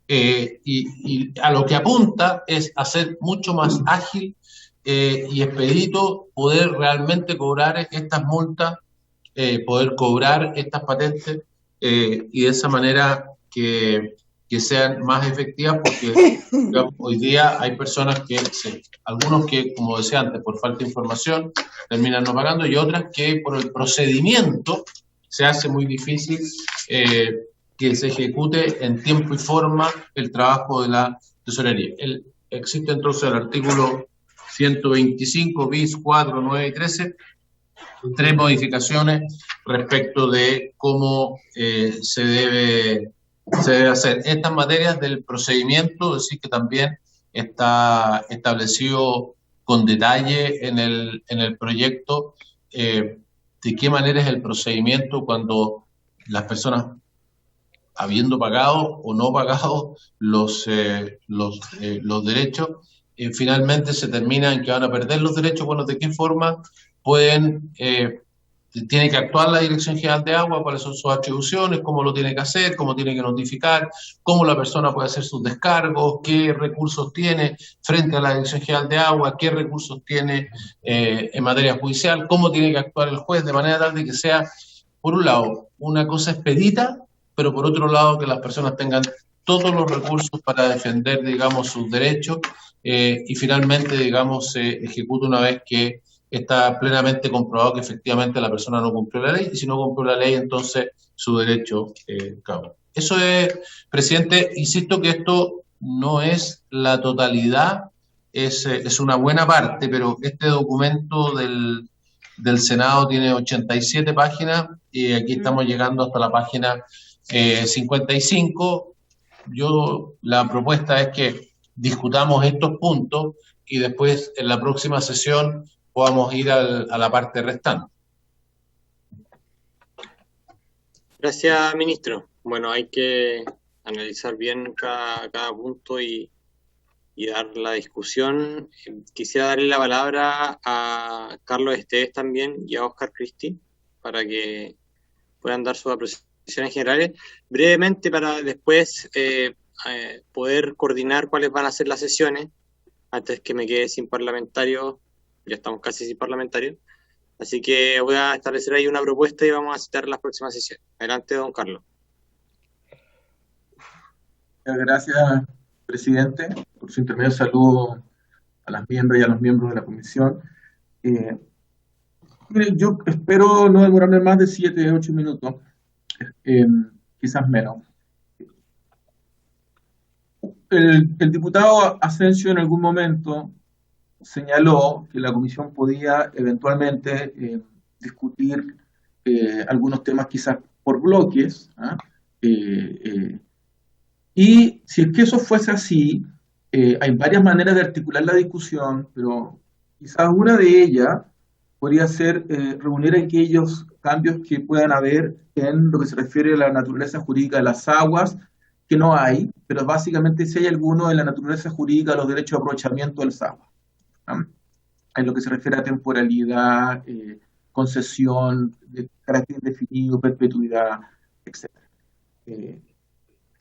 y a lo que apunta es hacer mucho más ágil y expedito poder realmente cobrar estas multas, poder cobrar estas patentes, y de esa manera que sean más efectivas, porque digamos, hoy día hay personas algunos que, como decía antes, por falta de información terminan no pagando, y otras que por el procedimiento se hace muy difícil que se ejecute en tiempo y forma el trabajo de la tesorería. Existe entonces el artículo 125 bis 4, 9 y 13, 3 modificaciones respecto de cómo se debe hacer. Estas materias del procedimiento, decir que también está establecido con detalle en el proyecto de qué manera es el procedimiento cuando las personas, habiendo pagado o no pagado los derechos, finalmente se termina en que van a perder los derechos. Bueno, ¿de qué forma tiene que actuar la Dirección General de Agua? ¿Cuáles son sus atribuciones? ¿Cómo lo tiene que hacer? ¿Cómo tiene que notificar? ¿Cómo la persona puede hacer sus descargos? ¿Qué recursos tiene frente a la Dirección General de Agua? ¿Qué recursos tiene en materia judicial? ¿Cómo tiene que actuar el juez? De manera tal de que sea, por un lado, una cosa expedita, pero por otro lado que las personas tengan todos los recursos para defender, digamos, sus derechos, y finalmente, digamos, se ejecute una vez que está plenamente comprobado que efectivamente la persona no cumplió la ley, y si no cumplió la ley, entonces su derecho cabe. Eso es, presidente, insisto que esto no es la totalidad, es una buena parte, pero este documento del Senado tiene 87 páginas, y aquí estamos llegando hasta la página 55. La propuesta es que discutamos estos puntos y después en la próxima sesión podamos ir a la parte restante. Gracias, ministro. Bueno, hay que analizar bien cada punto y dar la discusión. Quisiera darle la palabra a Carlos Esteves también y a Oscar Cristi para que puedan dar sus apreciaciones generales brevemente, para después poder coordinar cuáles van a ser las sesiones antes que me quede sin parlamentarios. Ya estamos casi sin parlamentarios, así que voy a establecer ahí una propuesta y vamos a citar las próximas sesiones. Adelante, don Carlos. Gracias, presidente. Por su intermedio saludo a las miembros y a los miembros de la comisión. Mire, yo espero no demorarme más de 7, 8 minutos, quizás menos. El diputado Asensio en algún momento señaló que la comisión podía eventualmente discutir algunos temas quizás por bloques, y si es que eso fuese así, hay varias maneras de articular la discusión, pero quizás una de ellas podría ser reunir aquellos cambios que puedan haber en lo que se refiere a la naturaleza jurídica de las aguas, que no hay, pero básicamente si hay alguno en la naturaleza jurídica de los derechos de aprovechamiento de las aguas, en lo que se refiere a temporalidad, concesión, de carácter indefinido, perpetuidad, etc.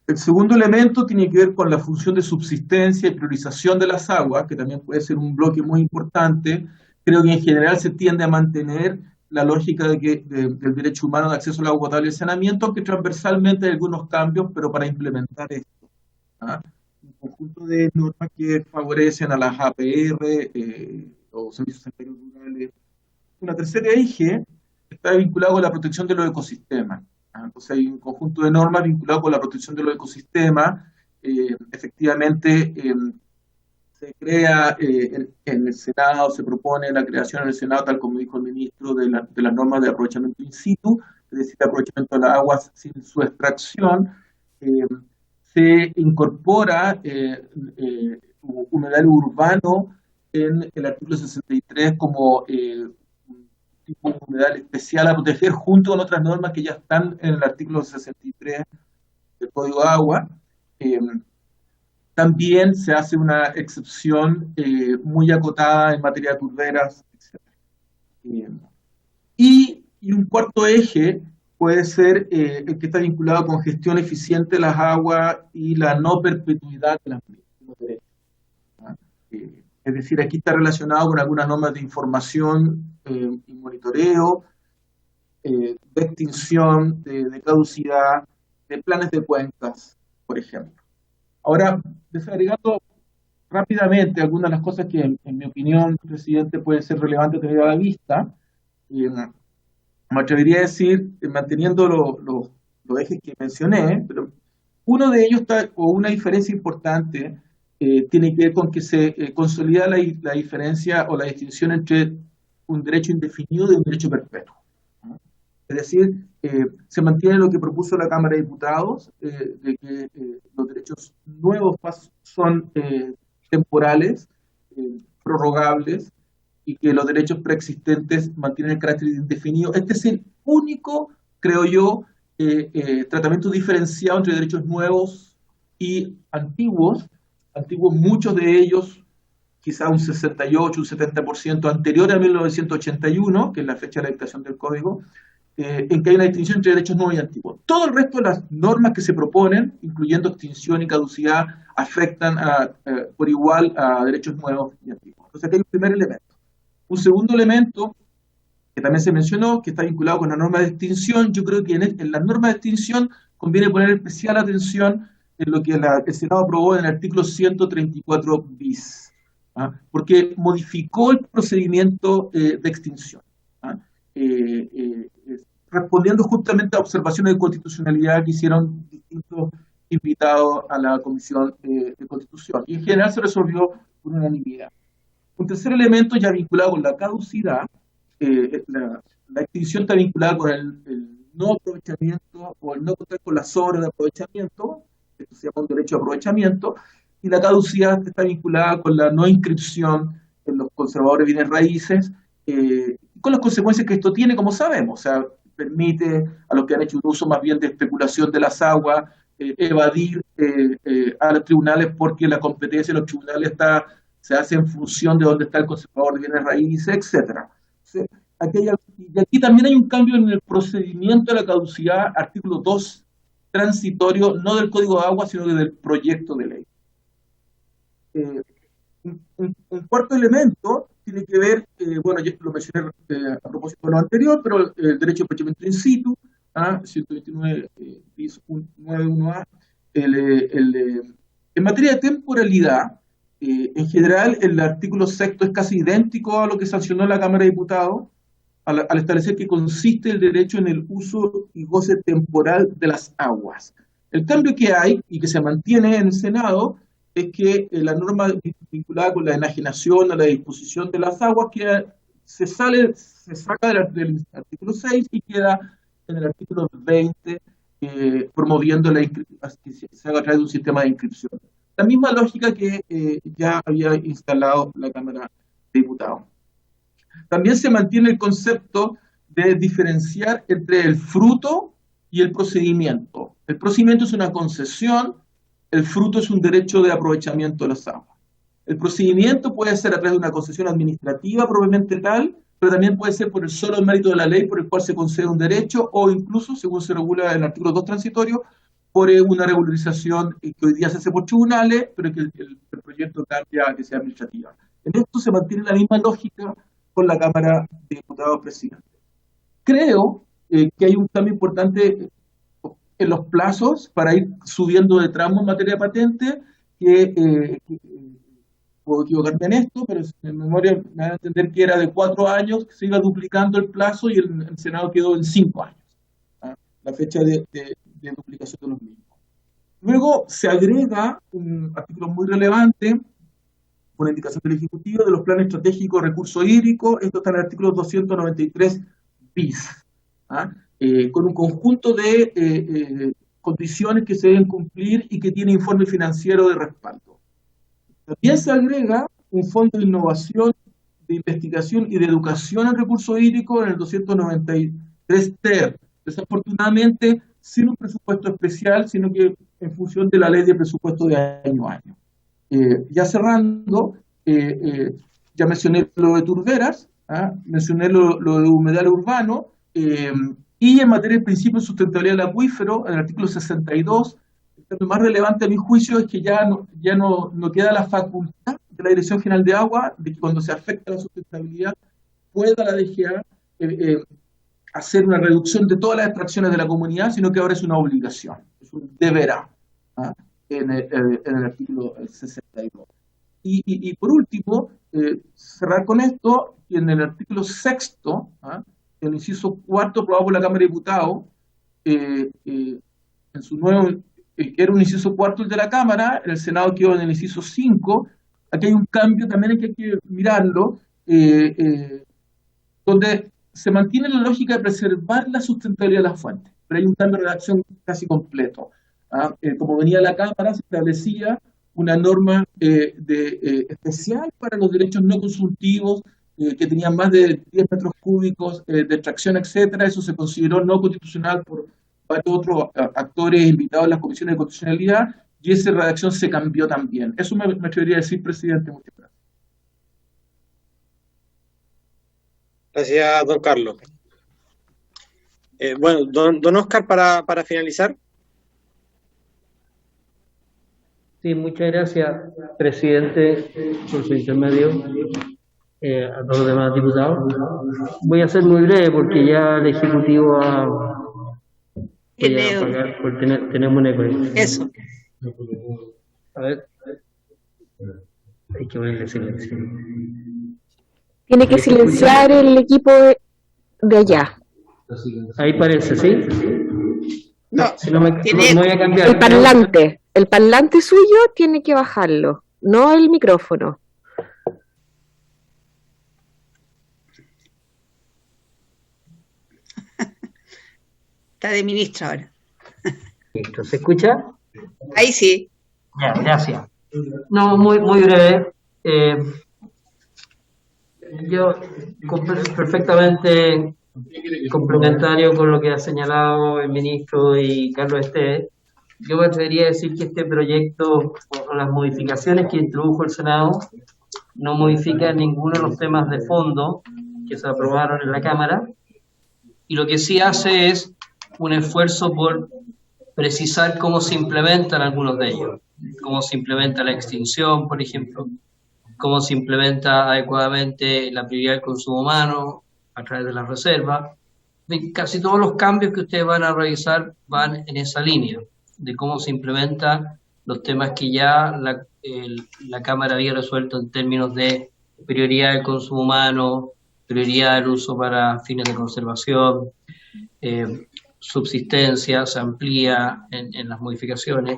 El segundo elemento tiene que ver con la función de subsistencia y priorización de las aguas, que también puede ser un bloque muy importante. Creo que en general se tiende a mantener la lógica del derecho humano de acceso al agua potable y saneamiento, aunque transversalmente hay algunos cambios, pero para implementar esto. Un conjunto de normas que favorecen a las APR o servicios sanitarios rurales. Una tercera eje está vinculado con la protección de los ecosistemas. Entonces hay un conjunto de normas vinculado con la protección de los ecosistemas. Efectivamente, se crea en el Senado, se propone la creación en el Senado, tal como dijo el ministro, de las normas de aprovechamiento in situ, es decir, aprovechamiento de las aguas sin su extracción. Se incorpora humedal urbano en el artículo 63 como tipo de humedal especial a proteger junto con otras normas que ya están en el artículo 63 del Código de Agua. También se hace una excepción muy acotada en materia de turberas, etc. Y un cuarto eje puede ser el que está vinculado con gestión eficiente de las aguas y la no perpetuidad de las mismas derechos. Es decir, aquí está relacionado con algunas normas de información y monitoreo, de extinción, de caducidad, de planes de cuencas, por ejemplo. Ahora, desagregando rápidamente algunas de las cosas que, en mi opinión, presidente, pueden ser relevantes tener a la vista, me atrevería a decir, manteniendo los ejes que mencioné, pero uno de ellos está, o una diferencia importante, tiene que ver con que se consolida la diferencia o la distinción entre un derecho indefinido y un derecho perpetuo. Es decir, se mantiene lo que propuso la Cámara de Diputados, de que los derechos nuevos son temporales, prorrogables, y que los derechos preexistentes mantienen el carácter indefinido. Este es el único, creo yo, tratamiento diferenciado entre derechos nuevos y antiguos. Antiguos, muchos de ellos, quizá un 68, un 70% anterior a 1981, que es la fecha de la dictación del Código, en que hay una distinción entre derechos nuevos y antiguos. Todo el resto de las normas que se proponen, incluyendo extinción y caducidad, afectan por igual a derechos nuevos y antiguos. Entonces, aquí hay un primer elemento. Un segundo elemento, que también se mencionó, que está vinculado con la norma de extinción. Yo creo que en la norma de extinción conviene poner especial atención en lo que el Senado aprobó en el artículo 134 bis, porque modificó el procedimiento de extinción, respondiendo justamente a observaciones de constitucionalidad que hicieron distintos invitados a la Comisión de Constitución. Y en general se resolvió por unanimidad. Un tercer elemento ya vinculado con la caducidad, la extinción está vinculada con el no aprovechamiento o el no contar con las obras de aprovechamiento, esto se llama un derecho de aprovechamiento, y la caducidad está vinculada con la no inscripción en los conservadores de bienes raíces, con las consecuencias que esto tiene, como sabemos. O sea, permite a los que han hecho un uso más bien de especulación de las aguas, evadir a los tribunales, porque la competencia de los tribunales se hace en función de dónde está el conservador de bienes raíces, etc. Y aquí también hay un cambio en el procedimiento de la caducidad, artículo 2, transitorio, no del Código de Agua, sino del proyecto de ley. Un cuarto elemento tiene que ver, bueno, yo lo mencioné a propósito de lo anterior, pero el derecho de aprovechamiento in situ, 129 bis 91A, En materia de temporalidad, en general el artículo 6 es casi idéntico a lo que sancionó la Cámara de Diputados al establecer que consiste el derecho en el uso y goce temporal de las aguas. El cambio que hay y que se mantiene en el Senado es que la norma vinculada con la enajenación o la disposición de las aguas se saca del artículo 6 y queda en el artículo 20, promoviendo que se haga a través de un sistema de inscripción. La misma lógica que ya había instalado la Cámara de Diputados. También se mantiene el concepto de diferenciar entre el fruto y el procedimiento. El procedimiento es una concesión, el fruto es un derecho de aprovechamiento de las aguas. El procedimiento puede ser a través de una concesión administrativa propiamente tal, pero también puede ser por el solo mérito de la ley por el cual se concede un derecho, o incluso, según se regula en el artículo 2 transitorio, por una regularización que hoy día se hace por tribunales, pero que el proyecto cambia a que sea administrativa. En esto se mantiene la misma lógica con la Cámara de Diputados Presidente. Creo que hay un cambio importante en los plazos para ir subiendo de tramo en materia de patente, puedo equivocarme en esto, pero en memoria me van a entender que era de 4 años, que se iba duplicando el plazo y el Senado quedó en 5 años, la fecha de duplicación de los mismos. Luego se agrega un artículo muy relevante, una indicación del Ejecutivo de los planes estratégicos de recursos hídricos. Esto está en el artículo 293 bis, con un conjunto de condiciones que se deben cumplir y que tiene informe financiero de respaldo. También se agrega un fondo de innovación, de investigación y de educación en recursos hídricos en el 293 ter. Desafortunadamente, sin un presupuesto especial, sino que en función de la ley de presupuesto de año a año. Ya cerrando, ya mencioné lo de turberas, mencioné lo de humedal urbano, y en materia de principio de sustentabilidad del acuífero, en el artículo 62, lo más relevante a mi juicio es que ya no queda la facultad de la Dirección General de Agua de que cuando se afecta la sustentabilidad pueda la DGA hacer una reducción de todas las extracciones de la comunidad, sino que ahora es una obligación, es un deberá. En el artículo 62. Y por último, cerrar con esto, y en el artículo 6, el inciso 4 aprobado por la Cámara de Diputados, en su nuevo, era un inciso 4 el de la Cámara, el Senado quedó en el inciso 5, aquí hay un cambio también que hay que mirarlo, donde se mantiene la lógica de preservar la sustentabilidad de las fuentes, pero hay un cambio de redacción casi completo. Como venía la Cámara, se establecía una norma especial para los derechos no consultivos que tenían más de 10 metros cúbicos de extracción, etcétera. Eso se consideró no constitucional por varios otros actores invitados a las comisiones de constitucionalidad, y esa redacción se cambió también. Eso me atrevería a decir, presidente. Muchas gracias. Gracias, don Carlos. Bueno, don Oscar, para finalizar. Sí, muchas gracias, presidente, por su intermedio, a todos los demás diputados. Voy a ser muy breve porque ya el Ejecutivo pagar por tenemos un eco. Eso. A ver. Hay que ponerle silencio. Tiene que silenciar el equipo de allá. Ahí parece, ¿sí? No, si no me voy a cambiar. El parlante suyo tiene que bajarlo, no el micrófono. Está de ministra ahora. Listo, ¿se escucha? Ahí sí. Ya, gracias. No, muy breve. Yo perfectamente complementario con lo que ha señalado el ministro y Carlos Esteves. Yo me atrevería a decir que este proyecto, con las modificaciones que introdujo el Senado, no modifica ninguno de los temas de fondo que se aprobaron en la Cámara, y lo que sí hace es un esfuerzo por precisar cómo se implementan algunos de ellos, cómo se implementa la extinción, por ejemplo, cómo se implementa adecuadamente la prioridad del consumo humano a través de las reservas. Casi todos los cambios que ustedes van a revisar van en esa línea, de cómo se implementa los temas que ya la Cámara había resuelto en términos de prioridad del consumo humano, prioridad del uso para fines de conservación, subsistencia, se amplía en las modificaciones,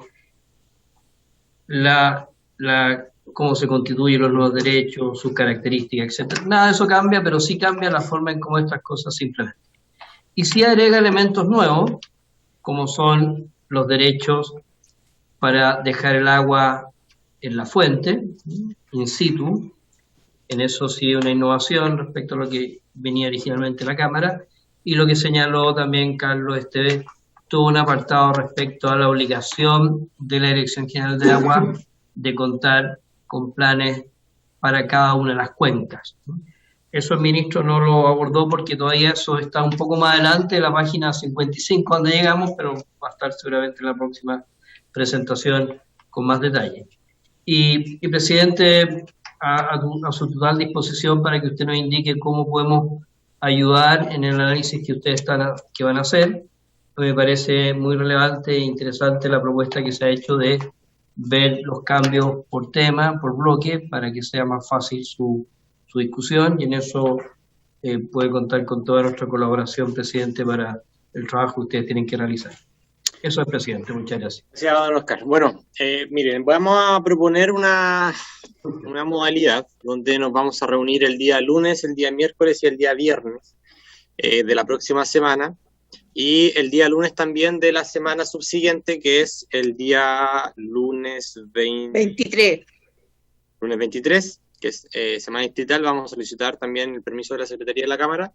cómo se constituyen los nuevos derechos, sus características, etc. Nada de eso cambia, pero sí cambia la forma en cómo estas cosas se implementan. Y sí agrega elementos nuevos, como son los derechos para dejar el agua en la fuente, in situ. En eso sí una innovación respecto a lo que venía originalmente la Cámara, y lo que señaló también Carlos Esteves, tuvo un apartado respecto a la obligación de la Dirección General de Agua de contar con planes para cada una de las cuencas. Eso el ministro no lo abordó porque todavía eso está un poco más adelante, en la página 55 donde llegamos, pero va a estar seguramente en la próxima presentación con más detalle. Y presidente, a su total disposición para que usted nos indique cómo podemos ayudar en el análisis que ustedes que van a hacer. Me parece muy relevante e interesante la propuesta que se ha hecho de ver los cambios por tema, por bloque, para que sea más fácil su discusión, y en eso puede contar con toda nuestra colaboración, presidente, para el trabajo que ustedes tienen que realizar. Eso es, presidente. Muchas gracias. Gracias, don Oscar. Bueno, miren, vamos a proponer una modalidad donde nos vamos a reunir el día lunes, el día miércoles y el día viernes de la próxima semana, y el día lunes también de la semana subsiguiente, que es el día lunes 23. Lunes 23, que es semana distrital. Vamos a solicitar también el permiso de la Secretaría de la Cámara.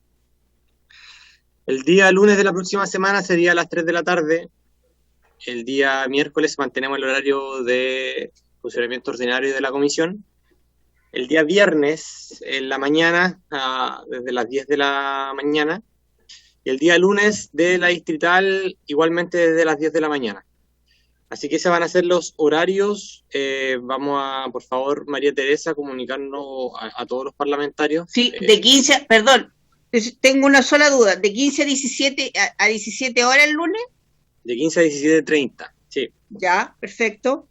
El día lunes de la próxima semana sería a las 3 de la tarde. El día miércoles mantenemos el horario de funcionamiento ordinario de la comisión. El día viernes en la mañana, desde las 10 de la mañana. Y el día lunes de la distrital, igualmente desde las 10 de la mañana. Así que esos van a ser los horarios. Vamos a, por favor, María Teresa, comunicarnos a todos los parlamentarios. Sí, de 15, perdón, tengo una sola duda. ¿De 15 a 17 horas el lunes? De 15 a 17:30, sí. Ya, perfecto.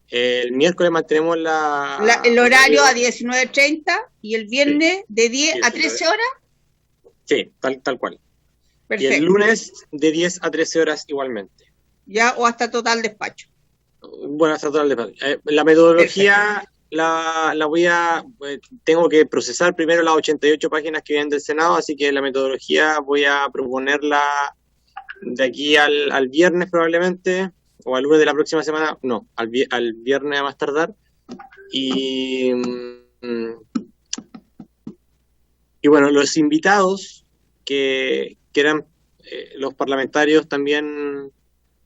El miércoles mantenemos el horario a 19:30 y el viernes de 10 a 13 horas. Sí, tal cual. Perfecto. Y el lunes de 10 a 13 horas igualmente. Ya, o hasta total despacho. Bueno, hasta total despacho. La metodología tengo que procesar primero las 88 páginas que vienen del Senado, así que la metodología voy a proponerla de aquí al viernes probablemente, o al lunes de la próxima semana, no, al viernes a más tardar. Y bueno, los invitados que eran los parlamentarios también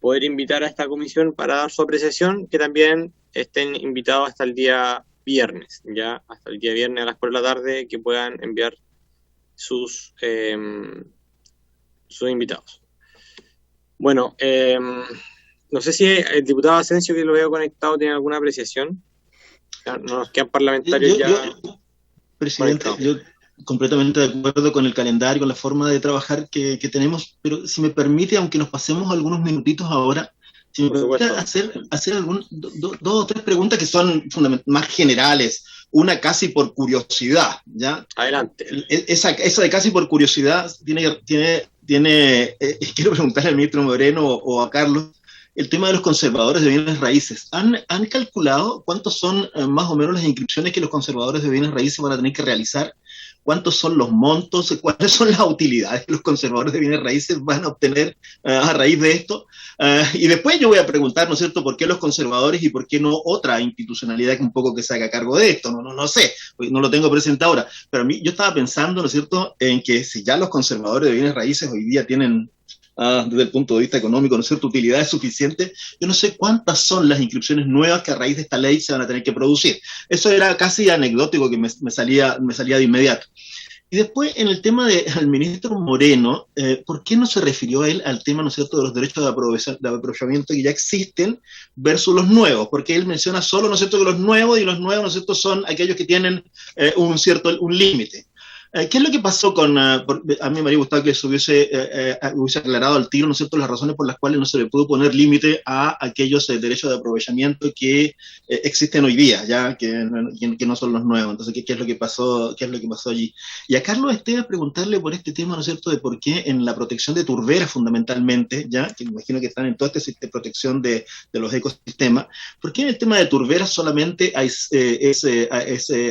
poder invitar a esta comisión para dar su apreciación, que también estén invitados hasta el día viernes, ya hasta el día viernes a las 4 de la tarde, que puedan enviar sus invitados. Bueno, no sé si el diputado Asensio, que lo veo conectado, tiene alguna apreciación. No nos quedan parlamentarios presidente, yo completamente de acuerdo con el calendario, con la forma de trabajar que tenemos, pero si me permite, aunque nos pasemos algunos minutitos ahora, si me permite hacer dos o tres preguntas que son más generales, una casi por curiosidad, ¿ya? Adelante. Eso de casi por curiosidad quiero preguntarle al ministro Moreno o a Carlos, el tema de los conservadores de bienes raíces. ¿Han calculado cuántos son más o menos las inscripciones que los conservadores de bienes raíces van a tener que realizar? ¿Cuántos son los montos? ¿Cuáles son las utilidades que los conservadores de bienes raíces van a obtener a raíz de esto? Y después yo voy a preguntar, ¿no es cierto?, ¿por qué los conservadores y por qué no otra institucionalidad que un poco que se haga cargo de esto? No sé, no lo tengo presente ahora. Pero a mí, yo estaba pensando, ¿no es cierto?, en que si ya los conservadores de bienes raíces hoy día tienen, desde el punto de vista económico, ¿no es cierto?, utilidades suficientes, yo no sé cuántas son las inscripciones nuevas que a raíz de esta ley se van a tener que producir. Eso era casi anecdótico que me salía de inmediato. Y después, en el tema del ministro Moreno, ¿por qué no se refirió él al tema, ¿no es cierto?, de los derechos de aprovechamiento que ya existen versus los nuevos? Porque él menciona solo, ¿no es cierto?, que los nuevos, ¿no es cierto?, son aquellos que tienen un límite. ¿Qué es lo que pasó con, a mí me habría gustado que se hubiese aclarado al tiro, ¿no es cierto?, las razones por las cuales no se le pudo poner límite a aquellos derechos de aprovechamiento que existen hoy día, ya que no son los nuevos. Entonces, ¿qué es lo que pasó allí? Y a Carlos Esteves preguntarle por este tema, ¿no es cierto?, de por qué en la protección de turberas fundamentalmente, ya que me imagino que están en toda esta protección de los ecosistemas, ¿por qué en el tema de turberas solamente hay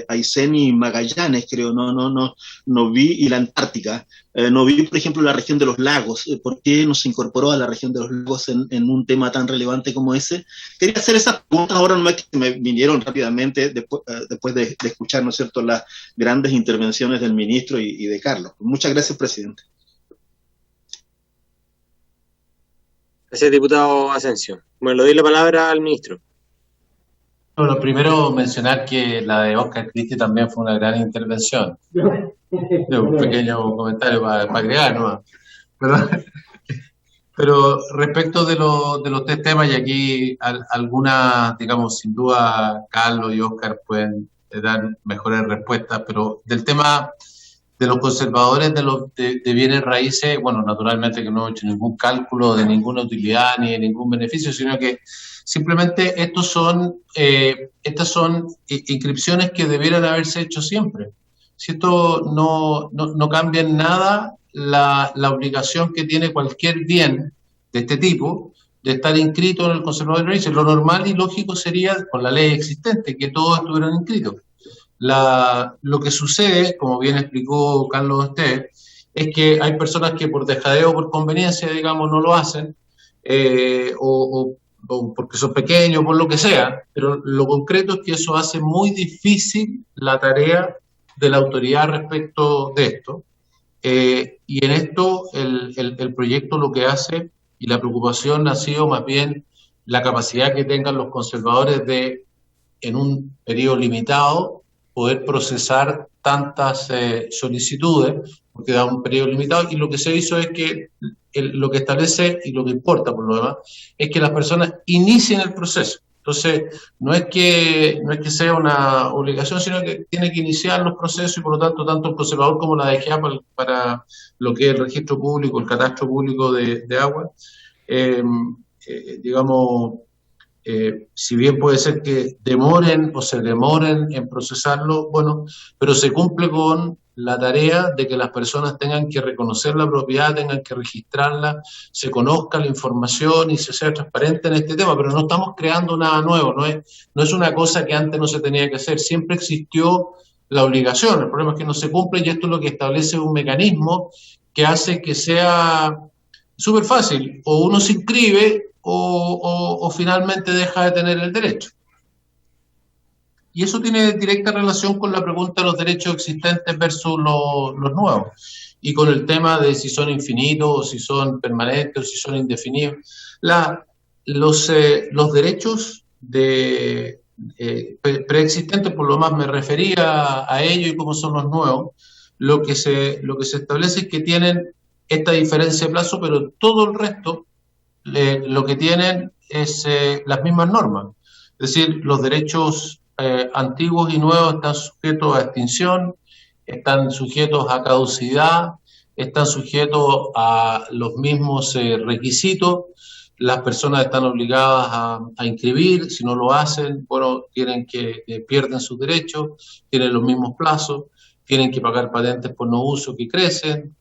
Aysén y Magallanes, creo, no vi, y la Antártica? No vi, por ejemplo, la región de los lagos. ¿Por qué no se incorporó a la región de los lagos en un tema tan relevante como ese? Quería hacer esas preguntas ahora, no es que me vinieron rápidamente después de escuchar, ¿no es cierto?, las grandes intervenciones del ministro y de Carlos. Muchas gracias, presidente. Gracias, diputado Asensio. Bueno, le doy la palabra al ministro. Bueno, primero mencionar que la de Oscar Cristi también fue una gran intervención. Un pequeño comentario para agregar, ¿no? Pero respecto de los tres temas, y aquí algunas, digamos, sin duda, Carlos y Oscar pueden dar mejores respuestas, pero del tema de los conservadores de bienes raíces, bueno, naturalmente que no he hecho ningún cálculo de ninguna utilidad ni de ningún beneficio, sino que simplemente estas son inscripciones que debieran haberse hecho siempre. Si esto no cambia en nada la obligación que tiene cualquier bien de este tipo de estar inscrito en el conservador de raíces. Lo normal y lógico sería, con la ley existente, que todos estuvieran inscritos. Lo que sucede, como bien explicó Carlos Esteves, es que hay personas que por dejadeo o por conveniencia, digamos, no lo hacen, o porque son pequeños, por lo que sea, pero lo concreto es que eso hace muy difícil la tarea de la autoridad respecto de esto, y en esto el proyecto lo que hace, y la preocupación ha sido más bien la capacidad que tengan los conservadores de, en un periodo limitado, poder procesar tantas solicitudes, porque da un periodo limitado, y lo que se hizo es que lo que establece, y lo que importa por lo demás, es que las personas inicien el proceso. Entonces, no es que sea una obligación, sino que tiene que iniciar los procesos, y por lo tanto, tanto el conservador como la DGA para lo que es el registro público, el catastro público de agua, digamos, si bien puede ser que demoren o se demoren en procesarlo, bueno, pero se cumple con la tarea de que las personas tengan que reconocer la propiedad, tengan que registrarla, se conozca la información y se sea transparente en este tema, pero no estamos creando nada nuevo, no es una cosa que antes no se tenía que hacer, siempre existió la obligación, el problema es que no se cumple, y esto es lo que establece un mecanismo que hace que sea súper fácil, o uno se inscribe o finalmente deja de tener el derecho. Y eso tiene directa relación con la pregunta de los derechos existentes versus los nuevos, y con el tema de si son infinitos, o si son permanentes, o si son indefinidos. Los derechos preexistentes, por lo más me refería a ello y cómo son los nuevos, lo que se establece es que tienen esta diferencia de plazo, pero todo el resto lo que tienen es las mismas normas. Es decir, los derechos antiguos y nuevos están sujetos a extinción, están sujetos a caducidad, están sujetos a los mismos requisitos. Las personas están obligadas a inscribir, si no lo hacen, bueno, pierden sus derechos, tienen los mismos plazos, tienen que pagar patentes por no uso que crecen,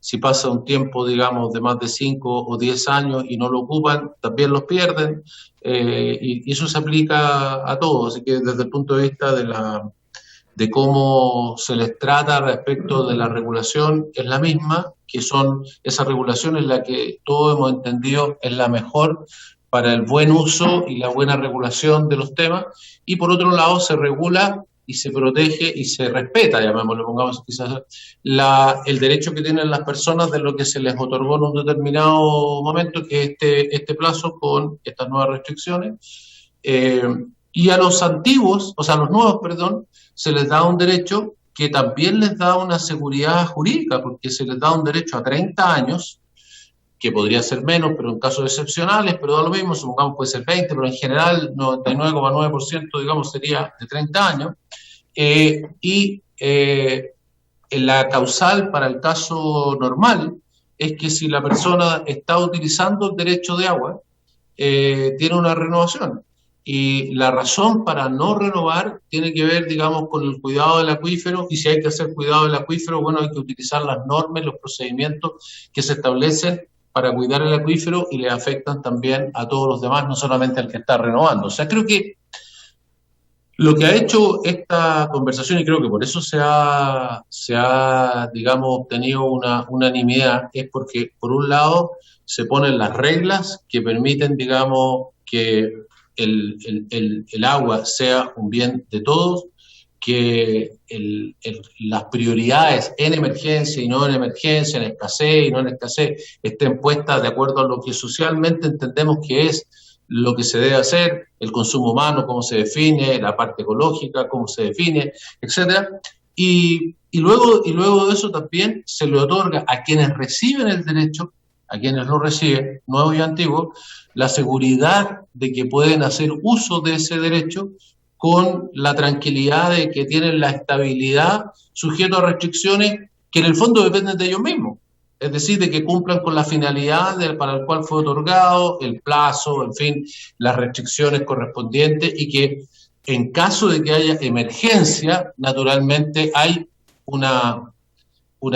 si pasa un tiempo, digamos, de más de 5 o 10 años y no lo ocupan, también los pierden, y eso se aplica a todos. Así que desde el punto de vista de cómo se les trata respecto de la regulación, es la misma, que son esas regulaciones la que todos hemos entendido es la mejor para el buen uso y la buena regulación de los temas, y por otro lado se regula y se protege y se respeta, llamémoslo, pongamos quizás, el derecho que tienen las personas de lo que se les otorgó en un determinado momento, que es este plazo con estas nuevas restricciones, y a los antiguos, o sea, a los nuevos, perdón, se les da un derecho que también les da una seguridad jurídica, porque se les da un derecho a 30 años, que podría ser menos, pero en casos excepcionales, pero da lo mismo, supongamos puede ser 20, pero en general 99,9%, digamos, sería de 30 años, y la causal para el caso normal es que si la persona está utilizando el derecho de agua, tiene una renovación. Y la razón para no renovar tiene que ver, digamos, con el cuidado del acuífero, y si hay que hacer cuidado del acuífero, bueno, hay que utilizar las normas, los procedimientos que se establecen para cuidar el acuífero y le afectan también a todos los demás, no solamente al que está renovando. O sea, creo que lo que ha hecho esta conversación, y creo que por eso se ha digamos, obtenido una unanimidad, es porque, por un lado, se ponen las reglas que permiten, digamos, que el agua sea un bien de todos, que las prioridades en emergencia y no en emergencia, en escasez y no en escasez, estén puestas de acuerdo a lo que socialmente entendemos que es lo que se debe hacer, el consumo humano, cómo se define, la parte ecológica, cómo se define, etcétera. Y luego de eso también se le otorga a quienes reciben el derecho, a quienes lo reciben, nuevos y antiguos, la seguridad de que pueden hacer uso de ese derecho con la tranquilidad de que tienen la estabilidad sujeto a restricciones que en el fondo dependen de ellos mismos. Es decir, de que cumplan con la finalidad para el cual fue otorgado, el plazo, en fin, las restricciones correspondientes, y que en caso de que haya emergencia, naturalmente hay una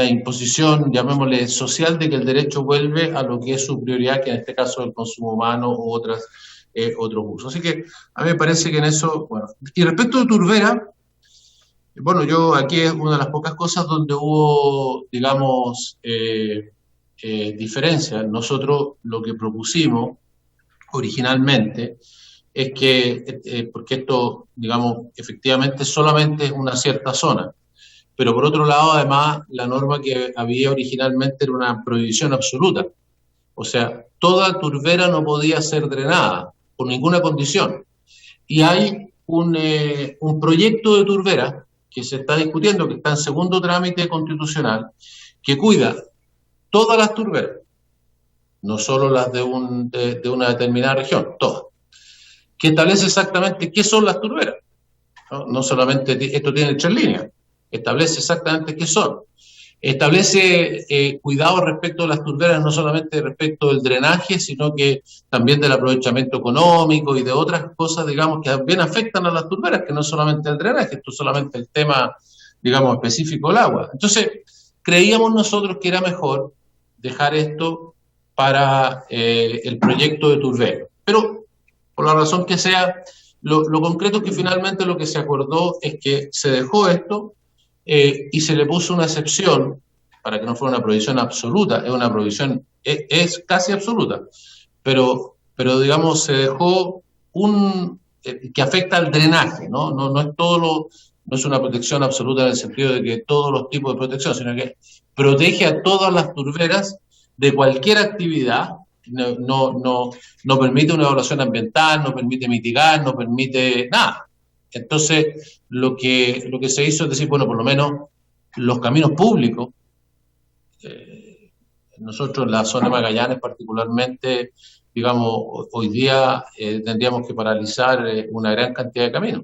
imposición, llamémosle social, de que el derecho vuelve a lo que es su prioridad, que en este caso es el consumo humano u otros usos. Así que a mí me parece que en eso, bueno. Y respecto de Turbera, bueno, yo aquí es una de las pocas cosas donde hubo, digamos, diferencias. Nosotros lo que propusimos originalmente es que, porque esto, digamos, efectivamente solamente es una cierta zona, pero por otro lado, además, la norma que había originalmente era una prohibición absoluta. O sea, toda turbera no podía ser drenada por ninguna condición. Y hay un proyecto de turbera que se está discutiendo, que está en segundo trámite constitucional, que cuida todas las turberas, no solo las de una determinada región, todas, que establece exactamente qué son las turberas. No solamente, esto tiene 3 líneas, establece exactamente qué son. Establece cuidados respecto a las turberas, no solamente respecto del drenaje, sino que también del aprovechamiento económico y de otras cosas, digamos, que también afectan a las turberas, que no solamente el drenaje, esto es solamente el tema, digamos, específico del agua. Entonces, creíamos nosotros que era mejor dejar esto para el proyecto de turbero. Pero, por la razón que sea, lo concreto es que finalmente lo que se acordó es que se dejó esto, y se le puso una excepción para que no fuera una prohibición absoluta. Es una prohibición, es casi absoluta, pero digamos se dejó que afecta al drenaje, ¿no? No es no es una protección absoluta en el sentido de que todos los tipos de protección, sino que protege a todas las turberas de cualquier actividad. No permite una evaluación ambiental, no permite mitigar, no permite nada. Entonces, lo que se hizo es decir, bueno, por lo menos los caminos públicos, nosotros en la zona de Magallanes particularmente, digamos, hoy día tendríamos que paralizar una gran cantidad de caminos,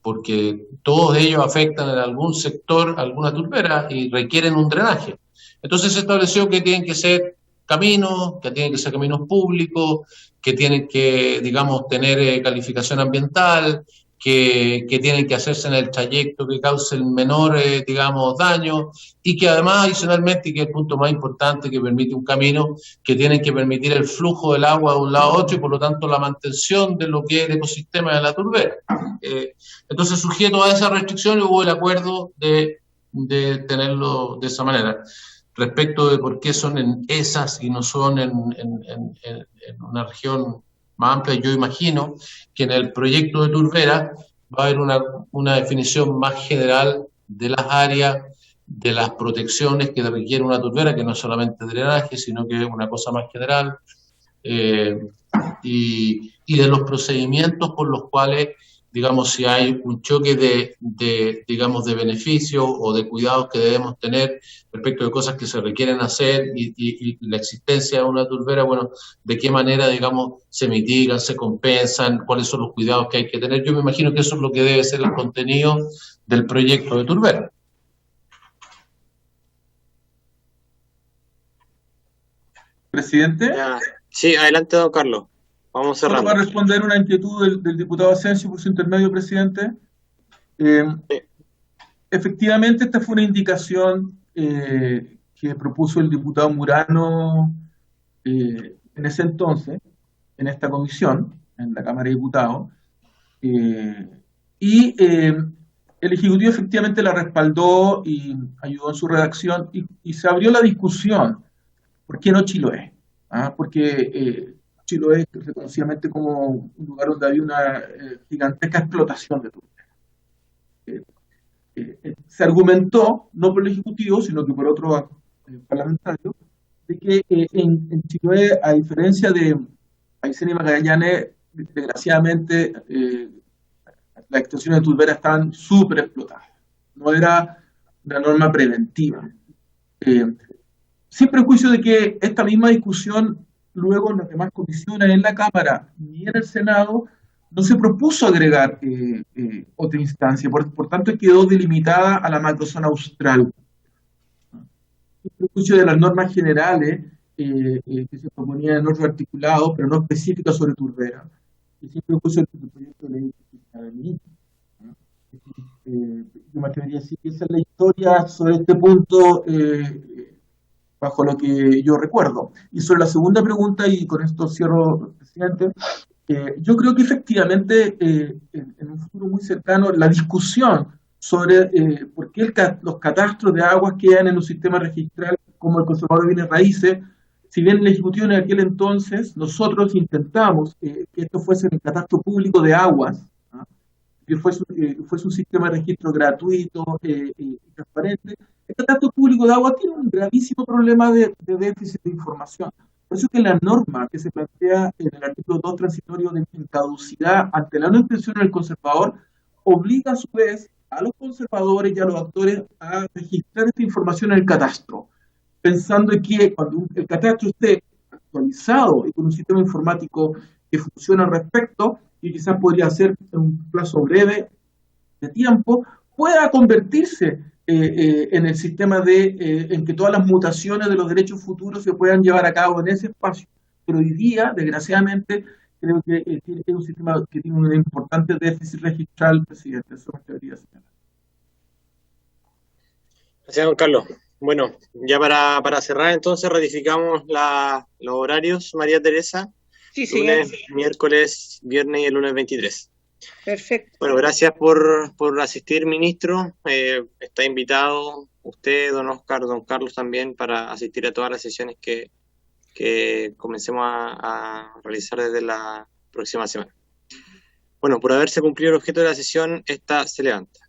porque todos ellos afectan en algún sector, alguna turbera, y requieren un drenaje. Entonces se estableció que tienen que ser caminos, que tienen que ser caminos públicos, que tienen que, digamos, tener calificación ambiental, que tienen que hacerse en el trayecto que cause el menor, digamos, daño, y que además, adicionalmente, que es el punto más importante que permite un camino, que tienen que permitir el flujo del agua de un lado a otro y, por lo tanto, la mantención de lo que es el ecosistema de la turbera. Entonces, sujeto a esas restricciones, hubo el acuerdo de tenerlo de esa manera. Respecto de por qué son en esas y no son en una región más amplia, yo imagino que en el proyecto de turbera va a haber una definición más general de las áreas, de las protecciones que requiere una turbera, que no es solamente drenaje, sino que es una cosa más general, y de los procedimientos por los cuales, digamos, si hay un choque digamos, de beneficios o de cuidados que debemos tener respecto de cosas que se requieren hacer y la existencia de una turbera, bueno, de qué manera, digamos, se mitigan, se compensan, cuáles son los cuidados que hay que tener. Yo me imagino que eso es lo que debe ser el contenido del proyecto de turbera. Presidente. Ya. Sí, adelante, don Carlos. Vamos Solo cerrando. para responder una inquietud del diputado Asensio por su intermedio, presidente. Efectivamente, esta fue una indicación que propuso el diputado Murano en ese entonces, en esta comisión, en la Cámara de Diputados, y el Ejecutivo efectivamente la respaldó y ayudó en su redacción, y se abrió la discusión. ¿Por qué no Chiloé? Porque Chiloé es reconocidamente como un lugar donde había una gigantesca explotación de turbina. Se argumentó, no por el Ejecutivo, sino que por otros parlamentarios, de que en Chiloé, a diferencia de Aysén y Magallanes, desgraciadamente las extensiones de turbera estaban súper explotadas. No era una norma preventiva. Sin prejuicio de que esta misma discusión, luego en las demás comisiones, en la Cámara y en el Senado, no se propuso agregar otra instancia, por tanto quedó delimitada a la macrozona austral. Sin prejuicio de las normas generales que se proponían en otro articulado, pero no específicas sobre turbera. Y sin prejuicio del proyecto de ley de ministro. Yo me atrevería a decir que esa es la historia sobre este punto, bajo lo que yo recuerdo. Y sobre la segunda pregunta, y con esto cierro, presidente, yo creo que efectivamente en un futuro muy cercano la discusión sobre por qué los catastros de aguas quedan en un sistema registral como el conservador de bienes raíces, si bien el Ejecutivo en aquel entonces nosotros intentamos que esto fuese el catastro público de aguas, que fuese un sistema de registro gratuito y transparente. El catastro público de aguas tiene un gravísimo problema de déficit de información. Por eso que la norma que se plantea en el artículo 2 transitorio de caducidad ante la no intención del conservador obliga a su vez a los conservadores y a los actores a registrar esta información en el catastro, pensando en que cuando el catastro esté actualizado y con un sistema informático que funcione al respecto, y quizás podría ser en un plazo breve de tiempo, pueda convertirse en el sistema en que todas las mutaciones de los derechos futuros se puedan llevar a cabo en ese espacio. Pero hoy día, desgraciadamente, creo que es un sistema que tiene un importante déficit registral, presidente. Eso me debería señalar. Gracias, don Carlos. Bueno, ya para cerrar, entonces ratificamos los horarios, María Teresa. Sí, señor. Lunes, miércoles, viernes y el lunes 23. Perfecto. Bueno, gracias por asistir, ministro. Está invitado usted, don Oscar, don Carlos también, para asistir a todas las sesiones que comencemos a realizar desde la próxima semana. Bueno, por haberse cumplido el objeto de la sesión, esta se levanta.